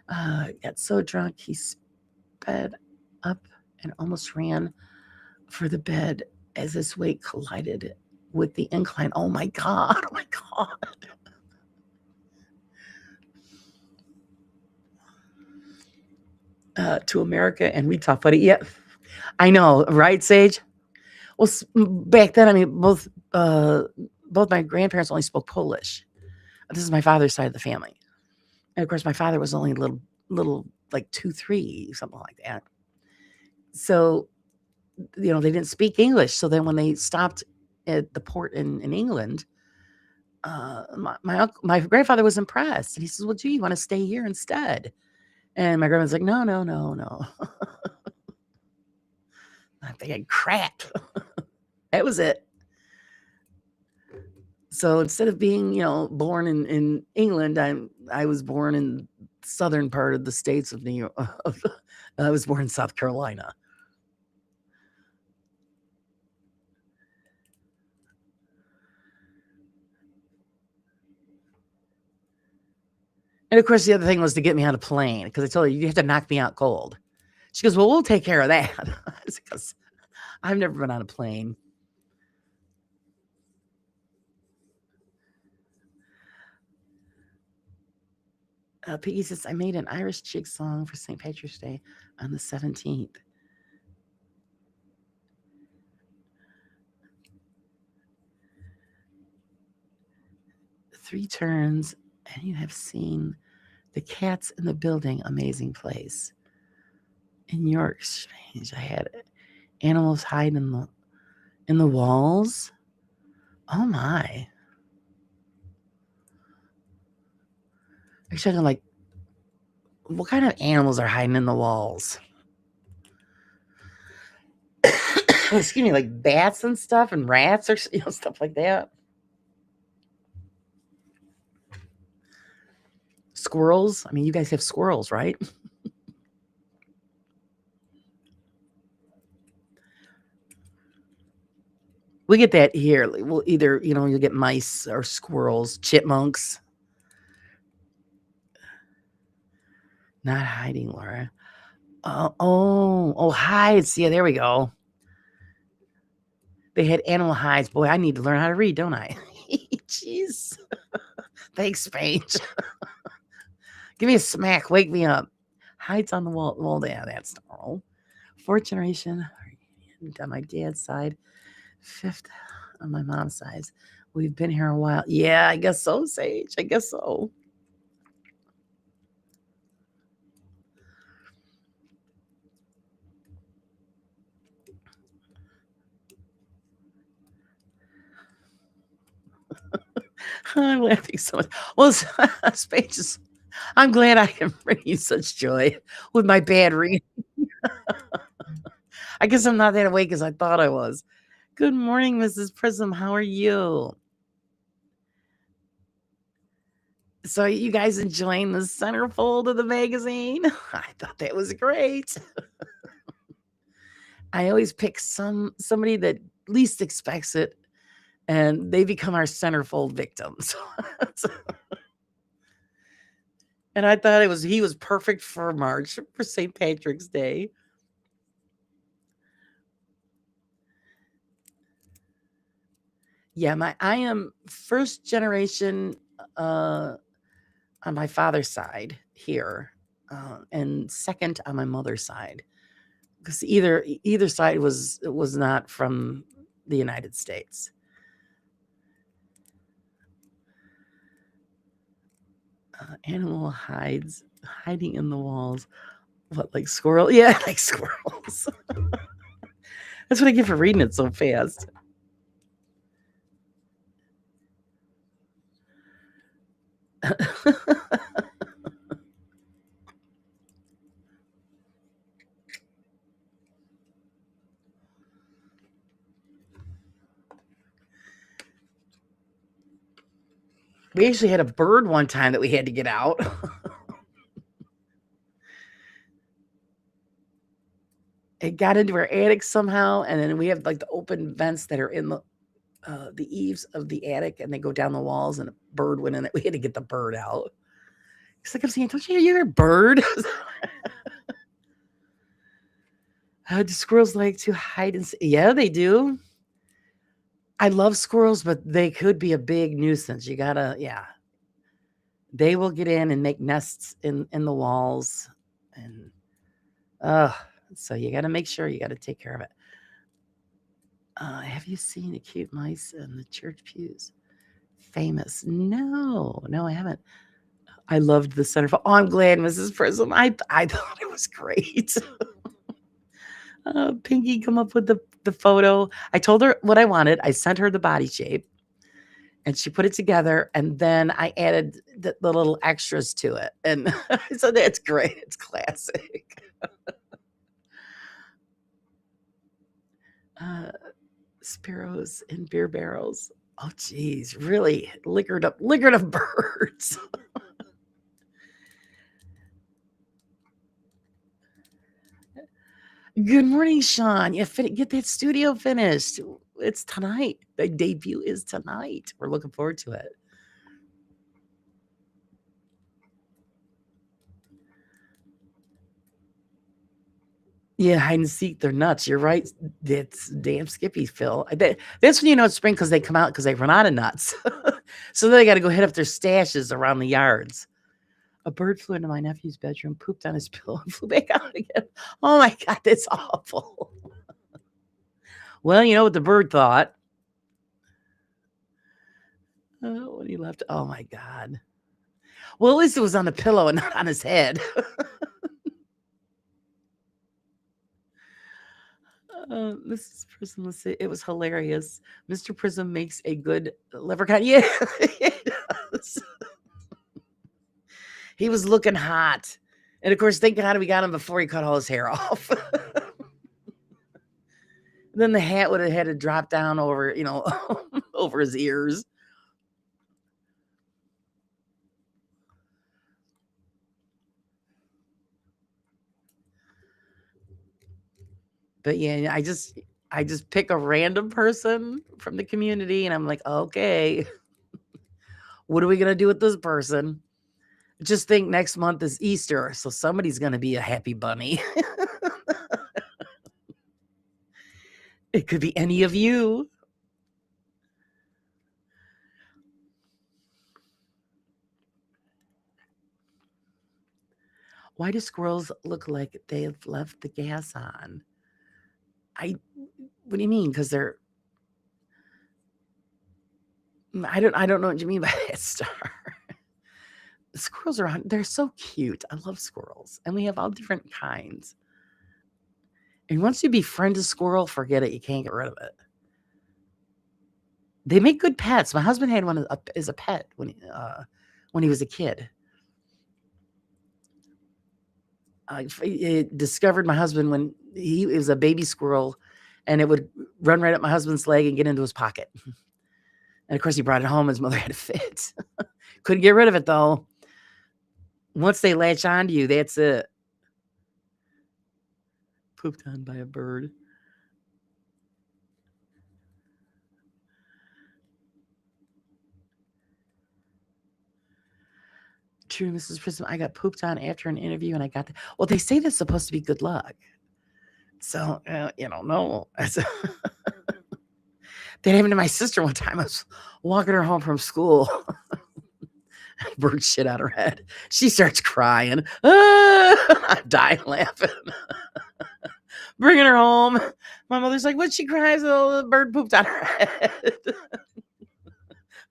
Got so drunk, he sped up and almost ran for the bed as his weight collided with the incline. Oh my God. Oh my God. To America, and we talk about it. Yep. I know, right, Sage? Well, back then, I mean, both my grandparents only spoke Polish. This is my father's side of the family. And of course, my father was only little like 2, 3, something like that. So, they didn't speak English. So then when they stopped at the port in England, my grandfather was impressed. And he says, well, gee, you want to stay here instead? And my grandma's like, no. I'm thinking, crap. That was it. So instead of being, born in England, I was born in southern part of the states of New York. I was born in South Carolina. And of course, the other thing was to get me on a plane, because I told her, you have to knock me out cold. She goes, well, we'll take care of that. Because I've never been on a plane. Piggy says, I made an Irish Jig song for St. Patrick's Day on the 17th. Three turns, and you have seen the cats in the building. Amazing place. In York, strange. I had animals hide in the walls. Oh my. Actually, I'm like, what kind of animals are hiding in the walls? excuse me, like bats and stuff and rats or stuff like that. Squirrels. I mean, you guys have squirrels, right? We get that here. We'll either, you'll get mice or squirrels, chipmunks. Not hiding, Laura. Hides. Yeah, there we go. They had animal hides. Boy, I need to learn how to read, don't I? Jeez. Thanks, Paige. Give me a smack. Wake me up. Hides on the wall. Well, yeah, that's normal. Fourth generation on my dad's side. Fifth on my mom's side. We've been here a while. Yeah, I guess so, Sage. I guess so. I'm laughing so much. Well, Spacious, I'm glad I can bring you such joy with my bad reading. I guess I'm not that awake as I thought I was. Good morning, Mrs. Prism. How are you? So, you guys enjoying the centerfold of the magazine? I thought that was great. I always pick somebody that least expects it, and they become our centerfold victims. And I thought he was perfect for March, for St. Patrick's Day. Yeah, I am first generation on my father's side here, and second on my mother's side, because either side was not from the United States. Animal hides hiding in the walls. What, like squirrel? Yeah, like squirrels. That's what I get for reading it so fast. We actually had a bird one time that we had to get out. It got into our attic somehow, and then we have like the open vents that are in the eaves of the attic, and they go down the walls, and a bird went in it. We had to get the bird out. It's like I'm saying, don't you hear a bird? Do squirrels like to hide and seek? Yeah, they do. I love squirrels, but they could be a big nuisance. You gotta, yeah. They will get in and make nests in the walls, and so you got to make sure you got to take care of it. Have you seen the cute mice in the church pews? Famous? No, I haven't. I loved the centerfold. Oh, I'm glad, Mrs. Prism. I thought it was great. Pinky come up with the photo. I told her what I wanted. I sent her the body shape, and she put it together. And then I added the little extras to it, and so that's great. It's classic. Sparrows in beer barrels. Oh, geez, really liquored up birds. Good morning, Sean. Yeah, get that studio finished. It's tonight. The debut is tonight. We're looking forward to it. Yeah, hide and seek. They're nuts. You're right. That's damn Skippy, Phil. That's when you know it's spring, because they come out because they run out of nuts. So then they got to go hit up their stashes around the yards. A bird flew into my nephew's bedroom, pooped on his pillow, and flew back out again. Oh my God, that's awful. Well, you know what the bird thought? When he left. Oh my God. Well, at least it was on the pillow and not on his head. Mrs. Prism, let's say it was hilarious. Mr. Prism makes a good leprechaun. Yeah, he does. He was looking hot. And of course, thank God we got him before he cut all his hair off. Then the hat would have had to drop down over, over his ears. But yeah, I just pick a random person from the community and I'm like, okay, what are we gonna do with this person? Just think next month is Easter, so somebody's gonna be a happy bunny. It could be any of you. Why do squirrels look like they have left the gas on? I What do you mean? Because they're I don't know what you mean by that, Star. Squirrels they're so cute. I love squirrels. And we have all different kinds. And once you befriend a squirrel, forget it. You can't get rid of it. They make good pets. My husband had one as a pet when he was a kid. I discovered my husband when he was a baby squirrel, and it would run right up my husband's leg and get into his pocket. And of course, he brought it home. His mother had a fit. Couldn't get rid of it though. Once they latch onto you, that's it. Pooped on by a bird. True, Mrs. Prism. I got pooped on after an interview, and I got well. They say that's supposed to be good luck. So no. That happened to my sister one time. I was walking her home from school. Bird shit out her head. She starts crying. I'm dying laughing. Bringing her home. My mother's like, "What'd she cry?" So the bird pooped on her head.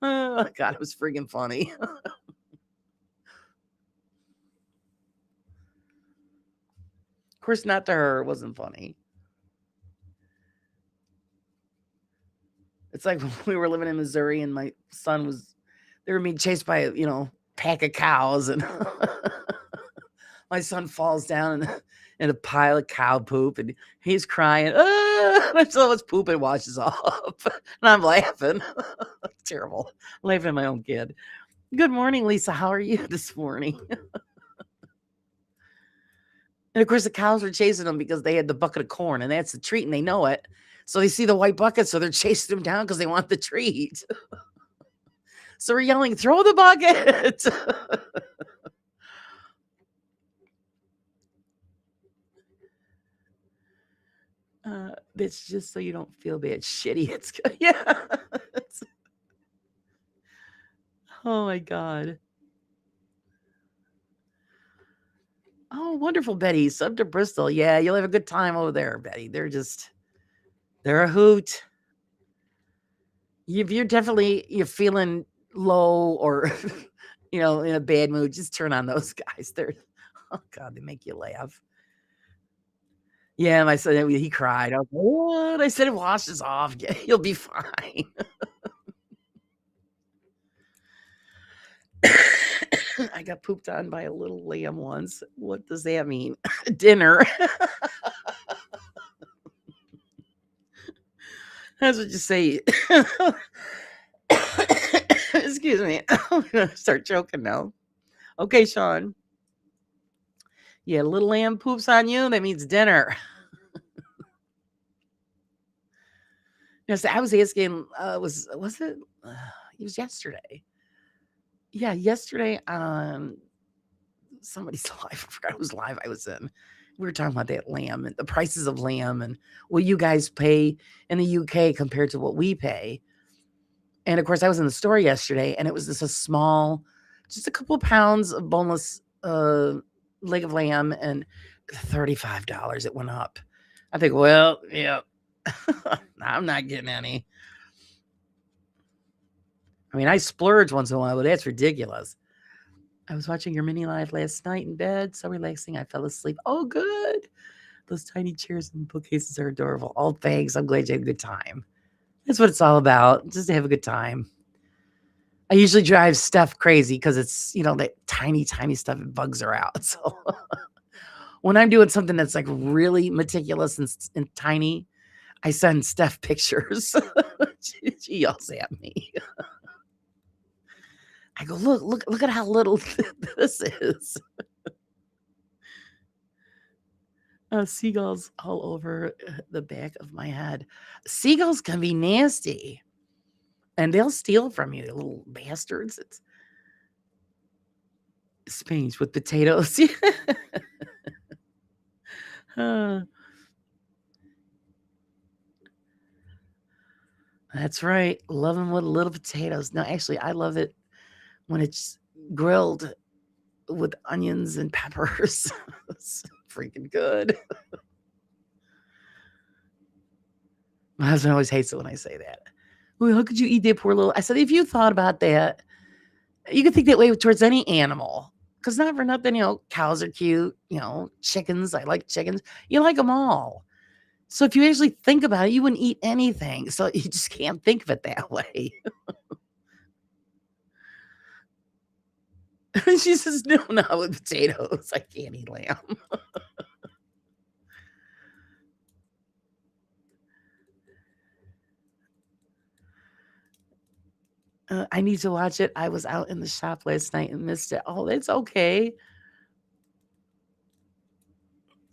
Oh God, it was freaking funny. Of course, not to her. It wasn't funny. It's like when we were living in Missouri and my son they were being chased by a pack of cows, and my son falls down in a pile of cow poop, and he's crying. So much poop and washes off, and I'm laughing. Terrible, laughing at my own kid. Good morning, Lisa. How are you this morning? And of course, the cows were chasing them because they had the bucket of corn, and that's the treat, and they know it. So they see the white bucket, so they're chasing them down because they want the treat. So we're yelling, "Throw the bucket!" That's just so you don't feel bad. Shitty. It's yeah. Oh my God. Oh, wonderful, Betty. Sub to Bristol. Yeah, you'll have a good time over there, Betty. They're a hoot. If you're feeling low or in a bad mood, just turn on those guys. Oh God, they make you laugh. Yeah, my son, he cried. I was like, "What?" I said, "It washes off. Yeah, you'll be fine." I got pooped on by a little lamb once. What does that mean? Dinner. That's what you say. Excuse me. I'm gonna start choking now. Okay, Sean. Yeah, little lamb poops on you. That means dinner. Yes, I was asking. Was it? It was yesterday. Yeah, yesterday on somebody's live. I forgot whose live I was in. We were talking about that lamb and the prices of lamb and what you guys pay in the UK compared to what we pay. And of course, I was in the store yesterday, and it was just just a couple of pounds of boneless leg of lamb, and $35 it went up. I think, well, yeah, I'm not getting any. I mean, I splurge once in a while, but that's ridiculous. I was watching your mini live last night in bed. So relaxing. I fell asleep. Oh, good. Those tiny chairs and bookcases are adorable. Oh, thanks. I'm glad you had a good time. That's what it's all about. Just to have a good time. I usually drive Steph crazy because it's, that tiny, tiny stuff. It bugs her out. So when I'm doing something that's like really meticulous and tiny, I send Steph pictures. She yells at me. I go, look at how little this is. Seagulls all over the back of my head. Seagulls can be nasty, and they'll steal from you, little bastards. It's spinach with potatoes. Uh, that's right. Love them with little potatoes. No, actually, I love it when it's grilled with onions and peppers. It's freaking good. My husband always hates it when I say that. Well, how could you eat that poor little? I said, if you thought about that, you could think that way towards any animal. Because not for nothing, cows are cute. Chickens. I like chickens. You like them all. So if you actually think about it, you wouldn't eat anything. So you just can't think of it that way. She says, no, not with potatoes. I can't eat lamb. I need to watch it. I was out in the shop last night and missed it. Oh, it's okay.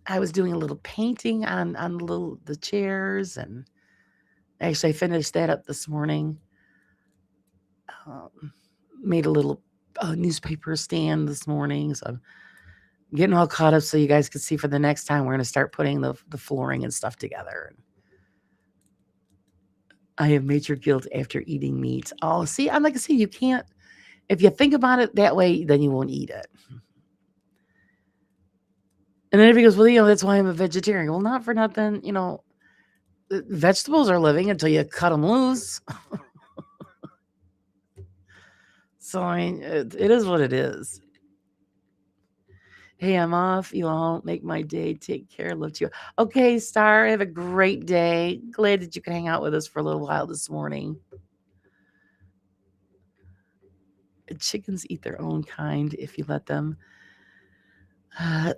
I was doing a little painting on the chairs, and actually I finished that up this morning. Made a little newspaper stand this morning, so I'm getting all caught up so you guys can see for the next time we're going to start putting the flooring and stuff together. I have major guilt after eating meat. Oh, see, I'm like I say, you can't. If you think about it that way, then you won't eat it. And then everybody goes, well, that's why I'm a vegetarian. Well, not for nothing. Vegetables are living until you cut them loose. So, I mean, it is what it is. Hey, I'm off. You all make my day. Take care. Love you. Okay, Star, have a great day. Glad that you could hang out with us for a little while this morning. Chickens eat their own kind if you let them.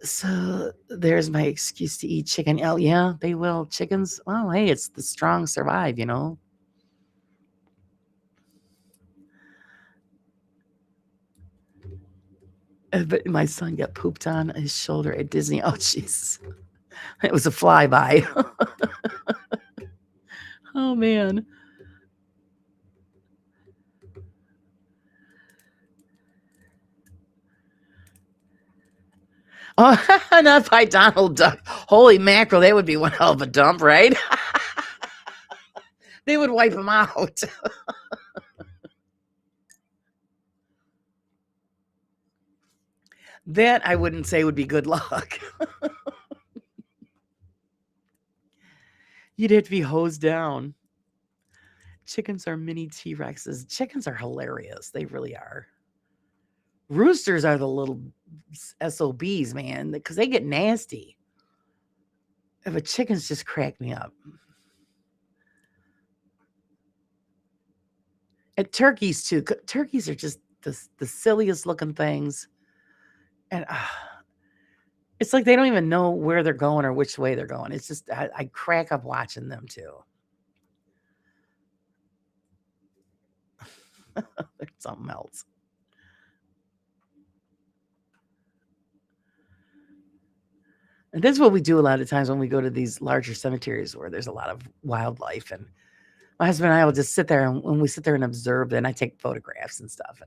So there's my excuse to eat chicken. Oh, yeah, they will. Chickens, well, hey, it's the strong survive, But my son got pooped on his shoulder at Disney. Oh, jeez. It was a flyby. Oh, man. Oh, not by Donald Duck. Holy mackerel, that would be one hell of a dump, right? They would wipe him out. That I wouldn't say would be good luck. You'd have to be hosed down. Chickens are mini T-Rexes. Chickens are hilarious. They really are. Roosters are the little SOBs, man, because they get nasty. But chickens just crack me up. And turkeys, too. Turkeys are just the silliest looking things. And it's like they don't even know where they're going or which way they're going. It's just, I crack up watching them, too. There's something else. And that's what we do a lot of times when we go to these larger cemeteries where there's a lot of wildlife. And my husband and I will just sit there, and when we sit there and observe, then I take photographs and stuff.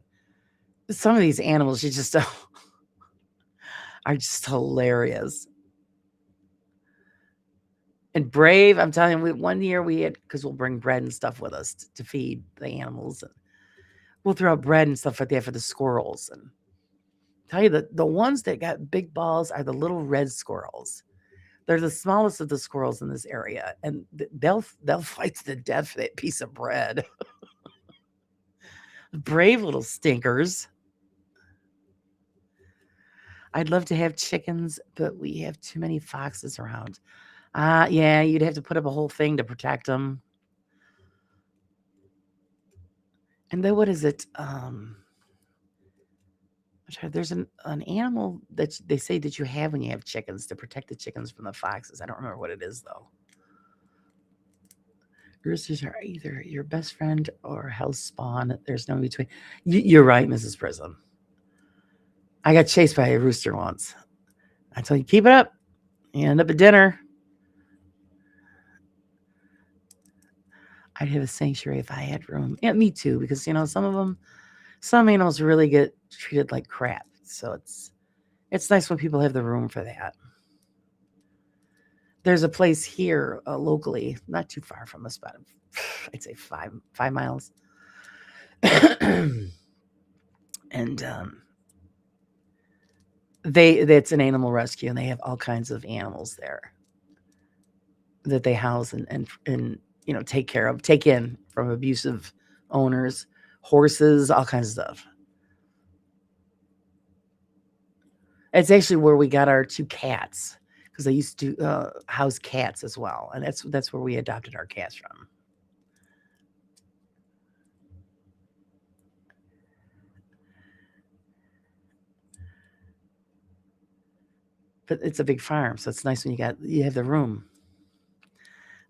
And some of these animals, you just are just hilarious. And brave, I'm telling you, one year we had, because we'll bring bread and stuff with us to feed the animals. And we'll throw out bread and stuff like that for the squirrels. And tell you that the ones that got big balls are the little red squirrels. They're the smallest of the squirrels in this area, and they'll fight to the death for that piece of bread. Brave little stinkers. I'd love to have chickens, but we have too many foxes around. Yeah, you'd have to put up a whole thing to protect them. And then what is it? There's an animal that they say that you have when you have chickens to protect the chickens from the foxes. I don't remember what it is, though. Roosters are either your best friend or hell's spawn. There's no in between. You're right, Mrs. Prism. I got chased by a rooster once. I told you, keep it up. You end up at dinner. I'd have a sanctuary if I had room. Yeah, me too, because some animals really get treated like crap. So it's nice when people have the room for that. There's a place here locally, not too far from us, about I'd say 5 miles, and it's an animal rescue, and they have all kinds of animals there that they house and take care of, take in from abusive owners, horses, all kinds of stuff. It's actually where we got our 2 cats, because they used to house cats as well, and that's where we adopted our cats from. But it's a big farm, so it's nice when you have the room.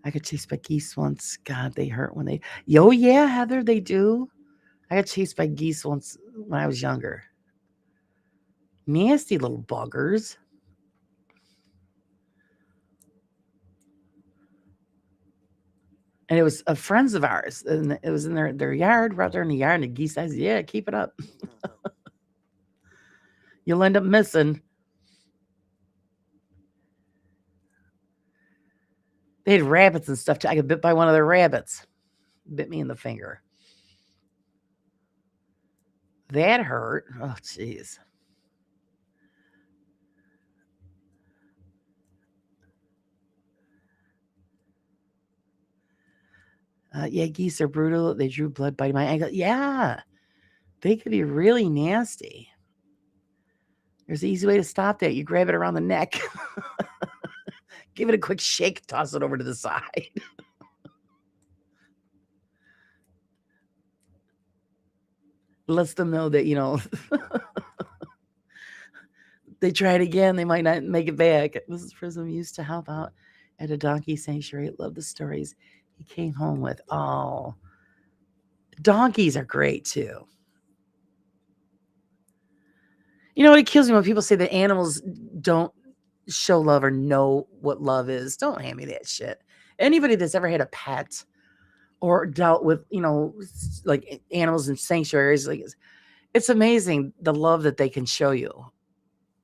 I got chased by geese once. God, they hurt when they. Yo, yeah, Heather, they do. I got chased by geese once when I was younger. Nasty little buggers. And it was friends of ours, and it was in their yard. We're out there in the yard, and the geese says, "Yeah, keep it up. You'll end up missing." They had rabbits and stuff too. I got bit by one of their rabbits. Bit me in the finger. That hurt. Oh, jeez. Yeah, geese are brutal. They drew blood by my ankle. Yeah, they could be really nasty. There's an easy way to stop that. You grab it around the neck, give it a quick shake, toss it over to the side. Lets them know that, they try it again, they might not make it back. Mrs. Prism used to help out at a donkey sanctuary. Love the stories he came home with. Oh, donkeys are great too. It kills me when people say that animals don't show love or know what love is. Don't hand me that shit. Anybody that's ever had a pet or dealt with, like animals in sanctuaries, like it's amazing the love that they can show you.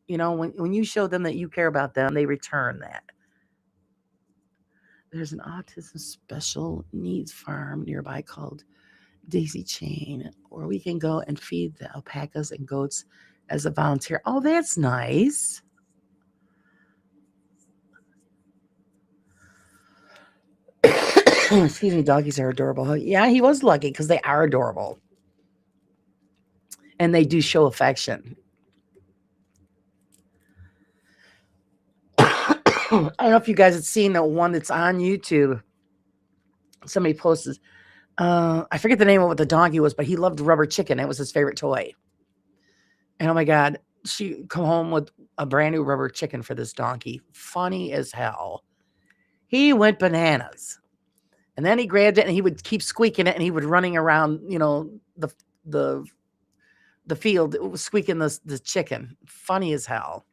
When you show them that you care about them, they return that. There's an autism special needs farm nearby called Daisy Chain, where we can go and feed the alpacas and goats as a volunteer. Oh, that's nice. Excuse me, doggies are adorable. Yeah, he was lucky because they are adorable. And they do show affection. I don't know if you guys have seen the one that's on YouTube. Somebody posted, I forget the name of what the donkey was, but he loved rubber chicken. It was his favorite toy. And oh my God, she come home with a brand new rubber chicken for this donkey. Funny as hell. He went bananas. And then he grabbed it and he would keep squeaking it, and he would running around, the field. It was squeaking the chicken. Funny as hell.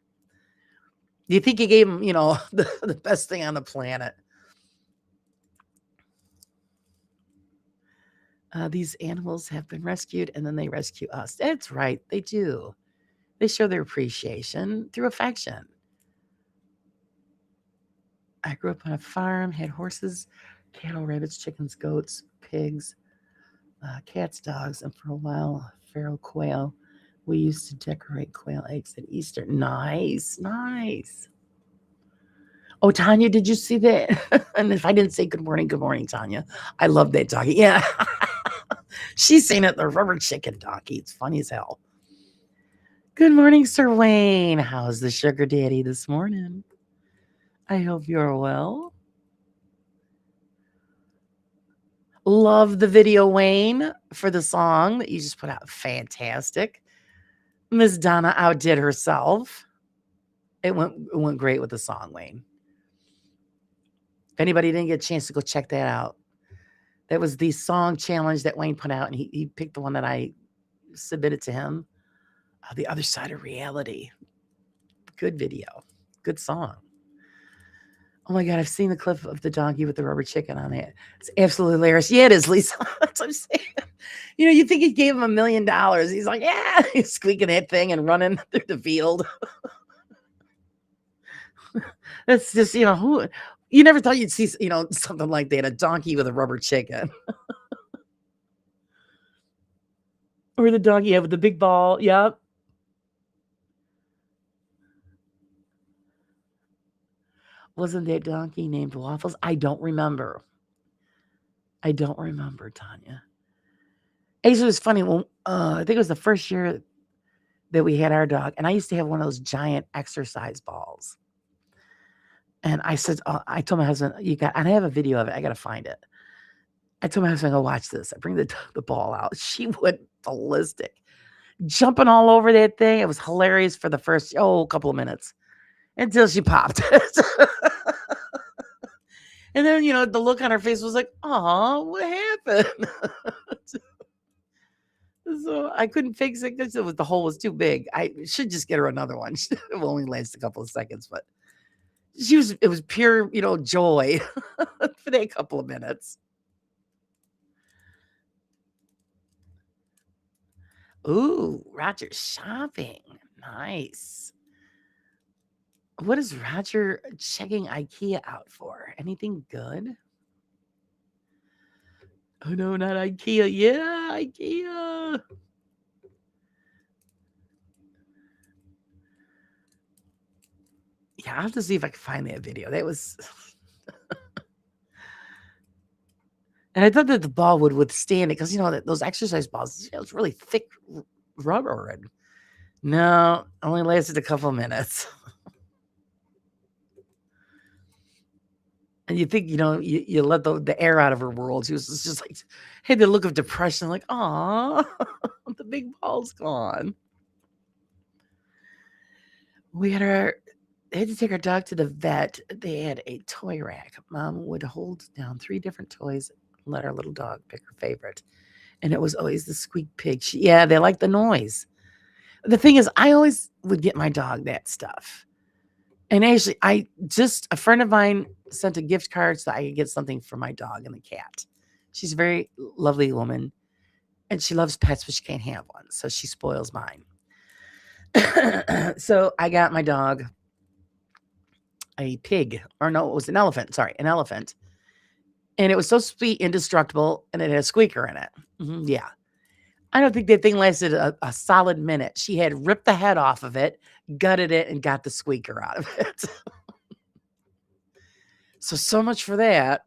Do you think he gave him, the best thing on the planet? These animals have been rescued, and then they rescue us. That's right. They do. They show their appreciation through affection. I grew up on a farm, had horses, cattle, rabbits, chickens, goats, pigs, cats, dogs, and for a while, feral quail. We used to decorate quail eggs at Easter. Nice, nice. Oh, Tanya, did you see that? And if I didn't say good morning, Tanya. I love that doggy. Yeah. She's seen it, the rubber chicken donkey. It's funny as hell. Good morning, Sir Wayne. How's the sugar daddy this morning? I hope you're well. Love the video, Wayne, for the song that you just put out. Fantastic. Miss Donna outdid herself. It went great with the song, Wayne. If anybody didn't get a chance to go check that out, That was the song challenge that Wayne put out, and he picked the one that I submitted to him. The Other Side of Reality. Good video. Good song. Oh my God, I've seen the clip of the donkey with the rubber chicken on it. It's absolutely hilarious. Yeah, it is, Lisa. That's what I'm saying. You think he gave him $1 million. He's like, yeah, he's squeaking that thing and running through the field. That's just, who you never thought you'd see, something like that, a donkey with a rubber chicken. Or the donkey with the big ball. Yep. Wasn't that donkey named Waffles? I don't remember. Tanya. Actually, it was funny. When, I think it was the first year that we had our dog, and I used to have one of those giant exercise balls. And I said, I told my husband, and I have a video of it. I got to find it. I told my husband, go watch this. I bring the ball out. She went ballistic, jumping all over that thing. It was hilarious for the first, couple of minutes until she popped it. And then, the look on her face was like, "Aw, what happened?" So I couldn't fix it because the hole was too big. I should just get her another one. It will only last a couple of seconds, but it was pure, joy for that couple of minutes. Ooh, Roger shopping. Nice. What is Roger checking IKEA out for? Anything good? Oh, no, not IKEA. Yeah, IKEA. Yeah, I'll have to see if I can find that video. That was... And I thought that the ball would withstand it because, those exercise balls, it's really thick rubber. And no, only lasted a couple of minutes. And you think, you let the air out of her world. She was just like, had the look of depression, like, aw, the big ball's gone. They had to take our dog to the vet. They had a toy rack. Mom would hold down 3 different toys, let our little dog pick her favorite. And it was always the squeak pig. They like the noise. The thing is, I always would get my dog that stuff. And actually, a friend of mine sent a gift card so I could get something for my dog and the cat. She's a very lovely woman, and she loves pets, but she can't have one, so she spoils mine. So I got my dog a pig, or no, it was an elephant. Sorry, an elephant. And it was so sweet, indestructible, and it had a squeaker in it. Yeah. I don't think that thing lasted a solid minute. She had ripped the head off of it, gutted it, and got the squeaker out of it. So much for that.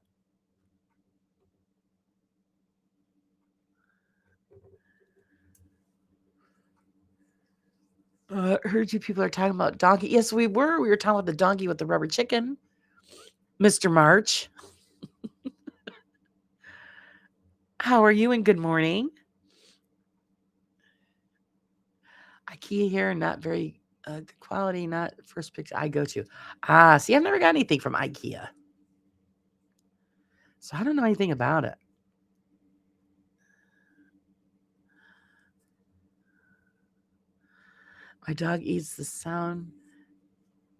Heard you people are talking about donkey. Yes, we were. We were talking about the donkey with the rubber chicken. Mr. March. How are you and good morning? IKEA here, not very good quality, not first picture I go to. See, I've never got anything from IKEA. So I don't know anything about it. My dog eats the sound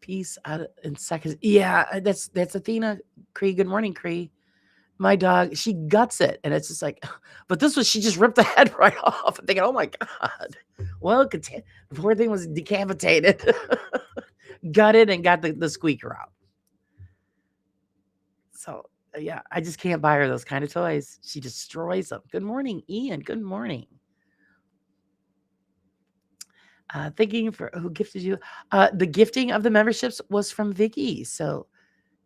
piece out in seconds. Yeah, that's Athena. Cree, good morning, Cree. My dog, she guts it, and it's just like, but this was, she just ripped the head right off. I'm thinking, oh my God. Well, the poor thing was decapitated, gutted, and got the squeaker out. So, yeah, I just can't buy her those kind of toys. She destroys them. Good morning, Ian. Good morning. Thanking for who gifted you. The gifting of the memberships was from Vicky. So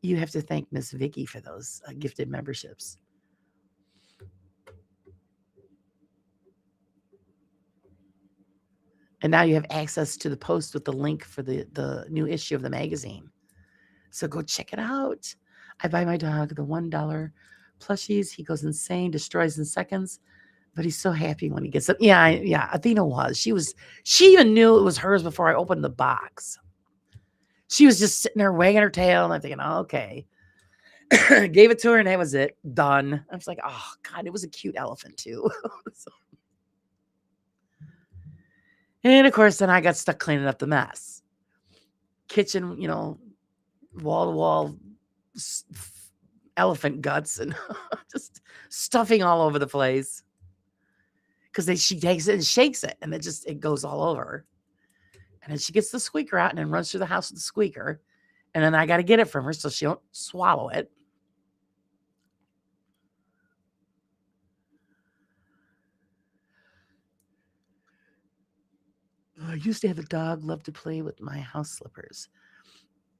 you have to thank Miss Vicky for those gifted memberships. And now you have access to the post with the link for the new issue of the magazine. So go check it out. I buy my dog the $1 plushies. He goes insane, destroys in seconds. But he's so happy when he gets it. Yeah. Athena was. She even knew it was hers before I opened the box. She was just sitting there wagging her tail, and I'm thinking, oh, okay. Gave it to her, and that was it. Done. I was like, oh, God, it was a cute elephant, too. So- and, of course, then I got stuck cleaning up the mess. Kitchen, wall-to-wall elephant guts and just stuffing all over the place. Because she takes it and shakes it, and it goes all over. And then she gets the squeaker out and then runs through the house with the squeaker. And then I got to get it from her so she don't swallow it. I used to have a dog, loved to play with my house slippers.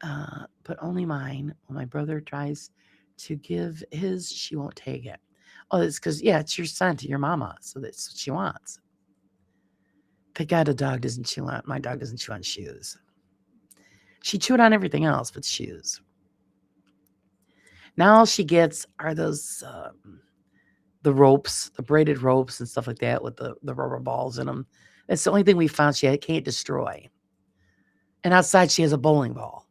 But only mine. When my brother tries to give his, she won't take it. Oh, it's because, it's your son to your mama. So that's what she wants. Thank God my dog doesn't chew on shoes. She chewed on everything else but shoes. Now all she gets are those, the ropes, the braided ropes and stuff like that with the rubber balls in them. That's the only thing we found she can't destroy. And outside she has a bowling ball.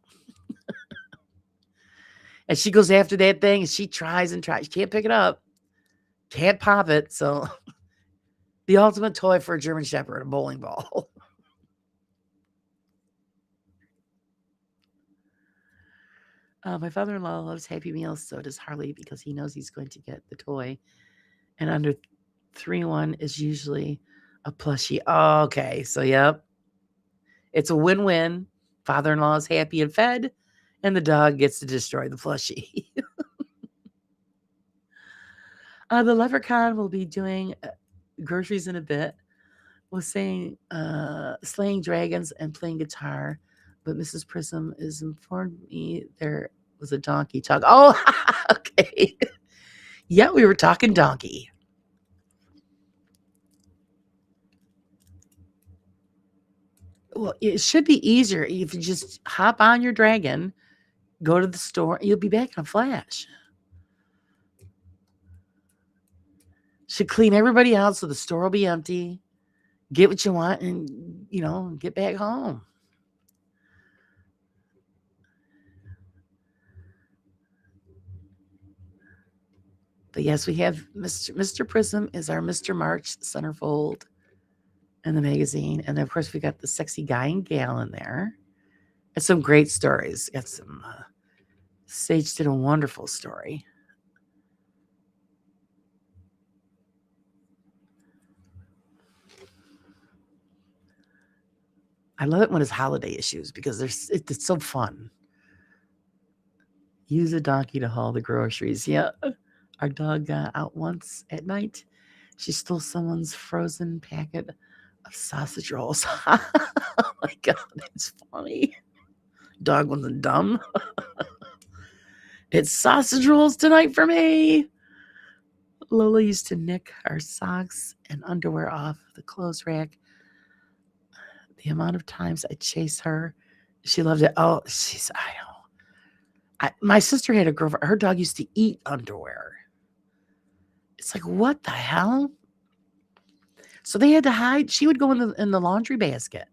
And she goes after that thing and she tries and tries. She can't pick it up. Can't pop it. So the ultimate toy for a German Shepherd, a bowling ball. My father-in-law loves Happy Meals, so does Harley, because he knows he's going to get the toy. And under 3-1 is usually a plushie. Oh, okay, so yep. It's a win-win. Father-in-law is happy and fed, and the dog gets to destroy the plushie. The leprechaun will be doing groceries in a bit. Was saying slaying dragons and playing guitar, but Mrs. Prism has informed me there was a donkey talk. Oh, okay. Yeah, we were talking donkey. Well, it should be easier if you just hop on your dragon, go to the store, you'll be back in a flash. Should clean everybody out so the store will be empty. Get what you want and, get back home. But yes, we have Mr. Prism is our Mr. March centerfold in the magazine. And then, of course, we got the sexy guy and gal in there. And some great stories. Got some, Sage did a wonderful story. I love it when it's holiday issues because it's so fun. Use a donkey to haul the groceries. Yeah. Our dog got out once at night. She stole someone's frozen packet of sausage rolls. Oh my God, that's funny. Dog wasn't dumb. It's sausage rolls tonight for me. Lola used to nick our socks and underwear off the clothes rack. The amount of times I chase her, she loved it. Oh, I know. My sister had a girlfriend. Her dog used to eat underwear. It's like, what the hell? So they had to hide. She would go in the laundry basket.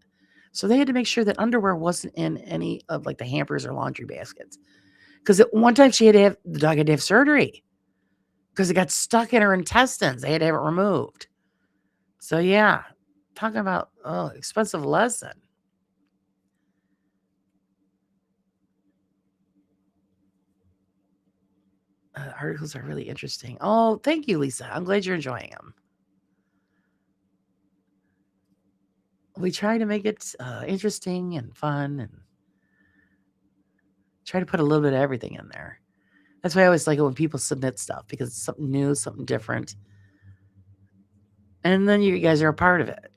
So they had to make sure that underwear wasn't in any of like the hampers or laundry baskets. Because at one time the dog had to have surgery because it got stuck in her intestines. They had to have it removed. So yeah, talking about expensive lesson. Articles are really interesting. Oh, thank you, Lisa. I'm glad you're enjoying them. We try to make it interesting and fun and try to put a little bit of everything in there. That's why I always like it when people submit stuff because it's something new, something different. And then you guys are a part of it,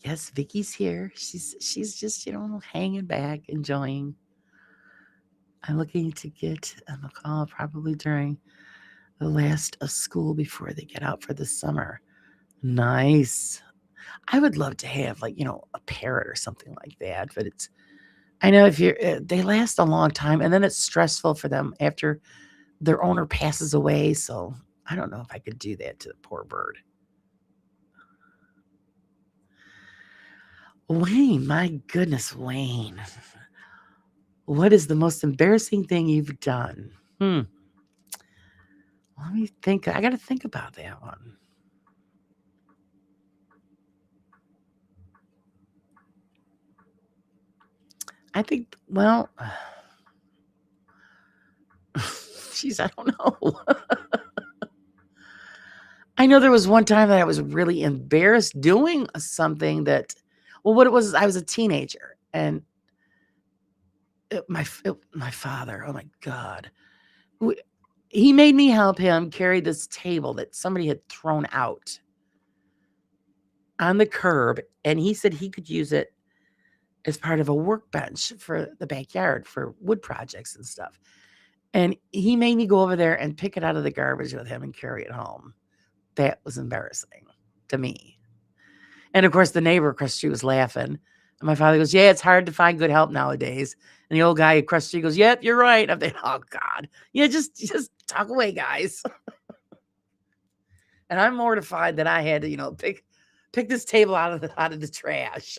Yes, Vicky's here. She's just, hanging back, enjoying. I'm looking to get a call probably during the last of school before they get out for the summer. Nice. I would love to have a parrot or something like that, but I know if they last a long time and then it's stressful for them after their owner passes away. So I don't know if I could do that to the poor bird. Wayne, my goodness, Wayne. What is the most embarrassing thing you've done? Let me think. I got to think about that one. I think, well, geez, I don't know. I know there was one time that I was really embarrassed doing something that, well, what it was, I was a teenager and my father, oh my God, w- he made me help him carry this table that somebody had thrown out on the curb. And he said he could use it as part of a workbench for the backyard for wood projects and stuff. And he made me go over there and pick it out of the garbage with him and carry it home. That was embarrassing to me. And of course, the neighbor across the street was laughing. And my father goes, yeah, it's hard to find good help nowadays. And the old guy across the street goes, yep, you're right. I'm thinking, oh God. Yeah, just talk away, guys. And I'm mortified that I had to, pick this table out of the trash.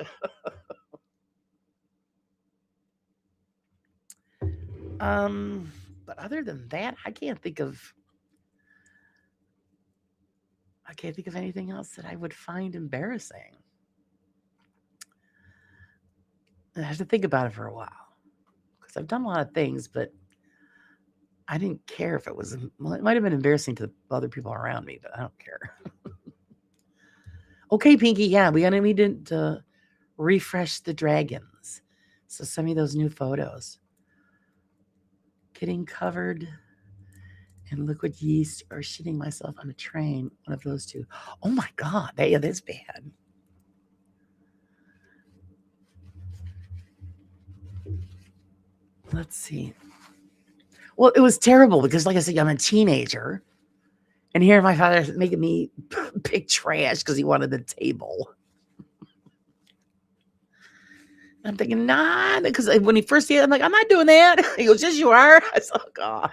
But other than that, I can't think of anything else that I would find embarrassing. I have to think about it for a while because I've done a lot of things, but I didn't care if it was, well, it might have been embarrassing to other people around me, but I don't care. Okay, Pinky, yeah, we need to refresh the dragons. So send me those new photos. Getting covered in liquid yeast or shitting myself on a train, one of those two. Oh my God, that's bad. Let's see. Well, it was terrible because, like I said, I'm a teenager. And here my father's making me pick trash because he wanted the table. And I'm thinking, nah, because when he first said it, I'm like, I'm not doing that. He goes, yes, you are. I said, oh, God.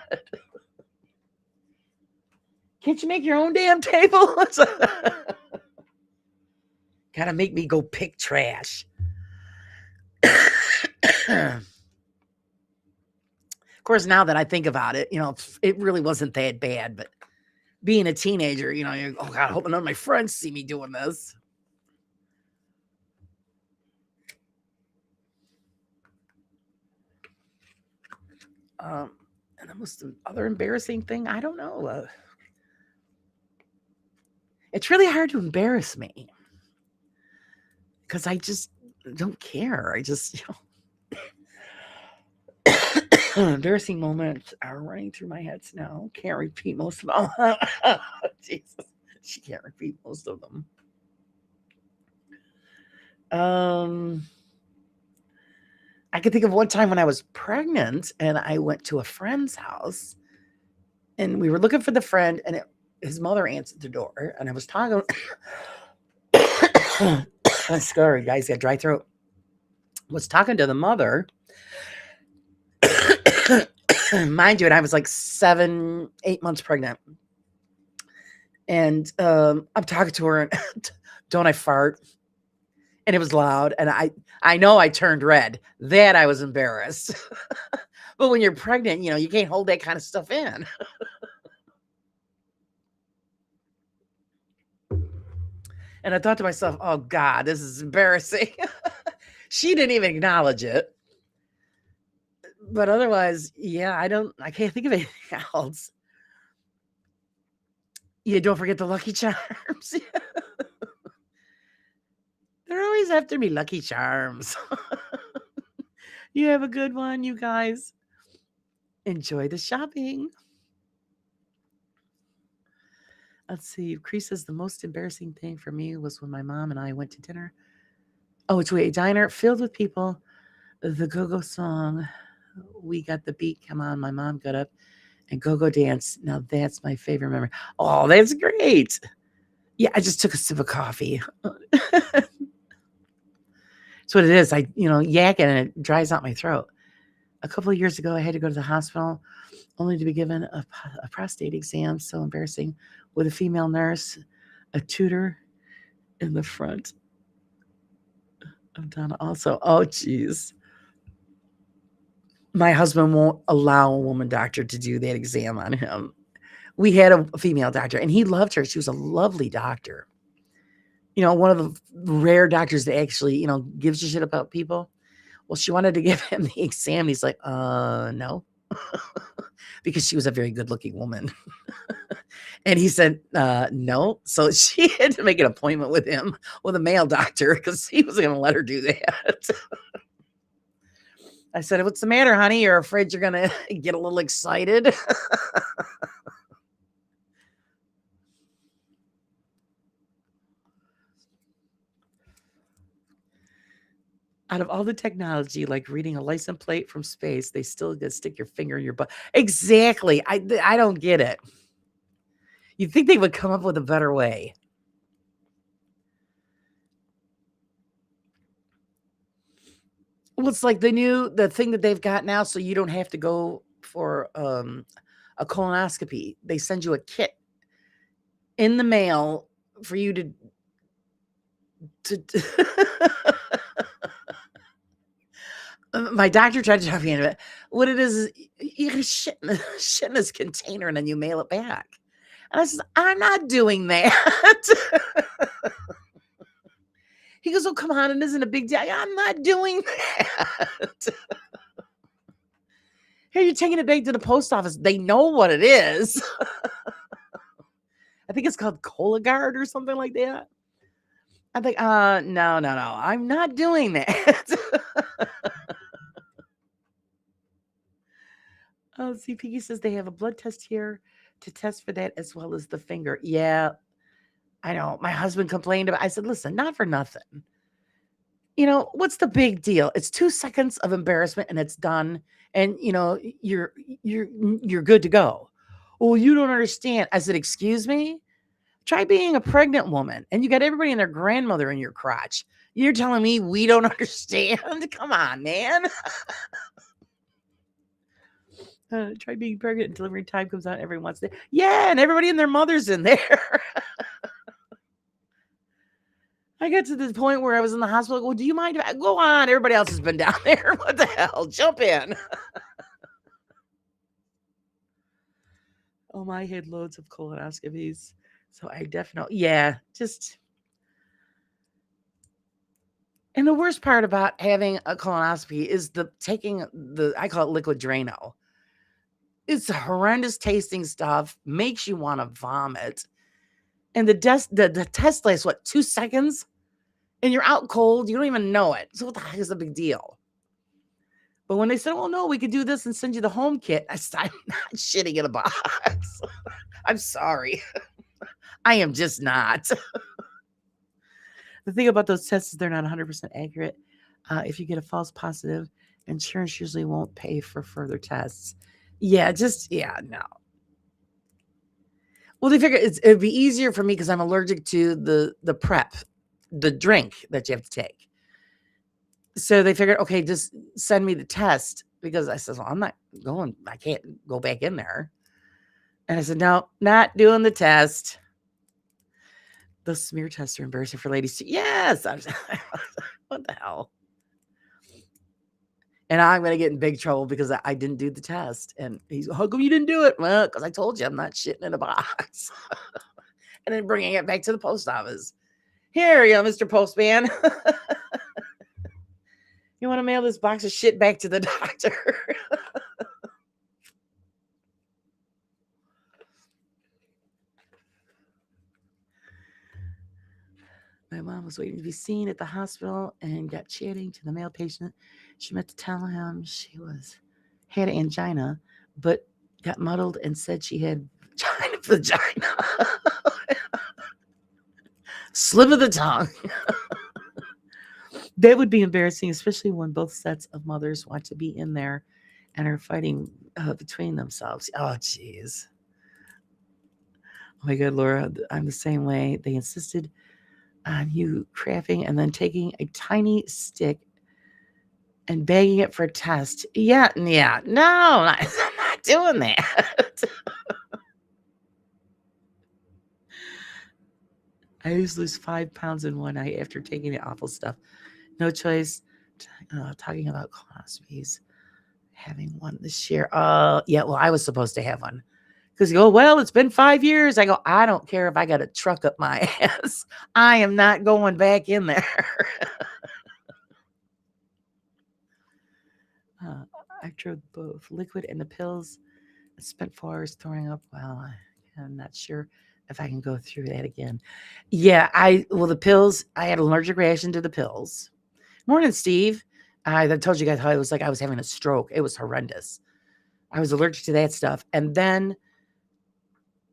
Can't you make your own damn table? Gotta make me go pick trash. Of course, now that I think about it, it really wasn't that bad. But being a teenager, you're, oh God, I hope none of my friends see me doing this. And the most other embarrassing thing, I don't know. It's really hard to embarrass me because I just don't care. I just, embarrassing moments are running through my head now. Can't repeat most of them. Jesus, she can't repeat most of them. I can think of one time when I was pregnant and I went to a friend's house and we were looking for the friend and his mother answered the door and I was talking. Sorry, guys, got dry throat. Was talking to the mother. Mind you, and I was like 7, 8 months pregnant. And I'm talking to her and don't I fart? And it was loud. And I know I turned red. That I was embarrassed. But when you're pregnant, you can't hold that kind of stuff in. And I thought to myself, oh God, this is embarrassing. She didn't even acknowledge it. But otherwise, yeah, I can't think of anything else. Yeah, don't forget the Lucky Charms. There always have to be Lucky Charms. You have a good one, you guys. Enjoy the shopping. Let's see. Cree says the most embarrassing thing for me was when my mom and I went to dinner. Oh, to a diner filled with people. The go-go song. We got the beat. Come on. My mom got up and go-go dance. Now that's my favorite memory. Oh, that's great. Yeah, I just took a sip of coffee. That's what it is. I, yak it and it dries out my throat. A couple of years ago, I had to go to the hospital only to be given a prostate exam. So embarrassing. With a female nurse, a tutor in the front. I'm done also. Oh, geez. My husband won't allow a woman doctor to do that exam on him. We had a female doctor, and he loved her. She was a lovely doctor. One of the rare doctors that actually, gives a shit about people. Well, she wanted to give him the exam. And he's like, no, because she was a very good looking woman. And he said, no. So she had to make an appointment with him, with a male doctor, because he wasn't going to let her do that. I said, what's the matter, honey? You're afraid you're going to get a little excited? Out of all the technology, like reading a license plate from space, they still get stick your finger in your butt. Exactly. I don't get it. You'd think they would come up with a better way. Well, it's like the thing that they've got now, so you don't have to go for a colonoscopy. They send you a kit in the mail for you to my doctor tried to talk me into it. What it is you gotta shit in this container and then you mail it back. And I said, I'm not doing that. He goes, oh, come on, it isn't a big deal. I'm not doing that. Here, you're taking it back to the post office. They know what it is. I think it's called Cologuard or something like that. I'm like, no. I'm not doing that. Oh, see, Piggy says they have a blood test here to test for that as well as the finger. Yeah, I know. My husband complained about. I said, listen, not for nothing. What's the big deal? It's 2 seconds of embarrassment and it's done. And you're good to go. Well, you don't understand. I said, excuse me? Try being a pregnant woman and you got everybody and their grandmother in your crotch. You're telling me we don't understand? Come on, man. Try being pregnant and delivery time comes out every once. Yeah, and everybody and their mother's in there. I got to the point where I was in the hospital. Well, do you mind if I go on? Everybody else has been down there. What the hell? Jump in. Oh, my had loads of colonoscopies. So I definitely, just. And the worst part about having a colonoscopy is I call it liquid Drano. It's horrendous tasting stuff, makes you want to vomit. And the test lasts, 2 seconds? And you're out cold. You don't even know it. So what the heck is the big deal? But when they said, well, no, we could do this and send you the home kit, I said, I'm not shitting in a box. I'm sorry. I am just not. The thing about those tests is they're not 100% accurate. If you get a false positive, insurance usually won't pay for further tests. No. Well, they figure it'd be easier for me because I'm allergic to the prep, the drink that you have to take. So they figured, okay, just send me the test because I said, well, I'm not going. I can't go back in there. And I said, no, not doing the test. Those smear tests are embarrassing for ladies too. Yes. What the hell? And I'm going to get in big trouble because I didn't do the test. And he's, how come you didn't do it? Well, because I told you I'm not shitting in a box. And then bringing it back to the post office. Here you go, Mr. Postman. You want to mail this box of shit back to the doctor? My mom was waiting to be seen at the hospital and got chatting to the male patient. She meant to tell him she had angina, but got muddled and said she had vagina. Slip of the tongue. That would be embarrassing, especially when both sets of mothers want to be in there and are fighting between themselves. Oh, jeez. Oh my God, Laura, I'm the same way. They insisted on you crafting and then taking a tiny stick and bagging it for a test. No, I'm not doing that. I used to lose 5 pounds in one night after taking the awful stuff. No choice. Talking about colonoscopies, having one this year. Yeah, well, I was supposed to have one. Because you go, well, it's been 5 years. I go, I don't care if I got a truck up my ass. I am not going back in there. I tried both liquid and the pills. I spent 4 hours throwing up. Well, I'm not sure if I can go through that again. Yeah, the pills, I had an allergic reaction to the pills. Morning, Steve. I told you guys how it was like I was having a stroke. It was horrendous. I was allergic to that stuff. And then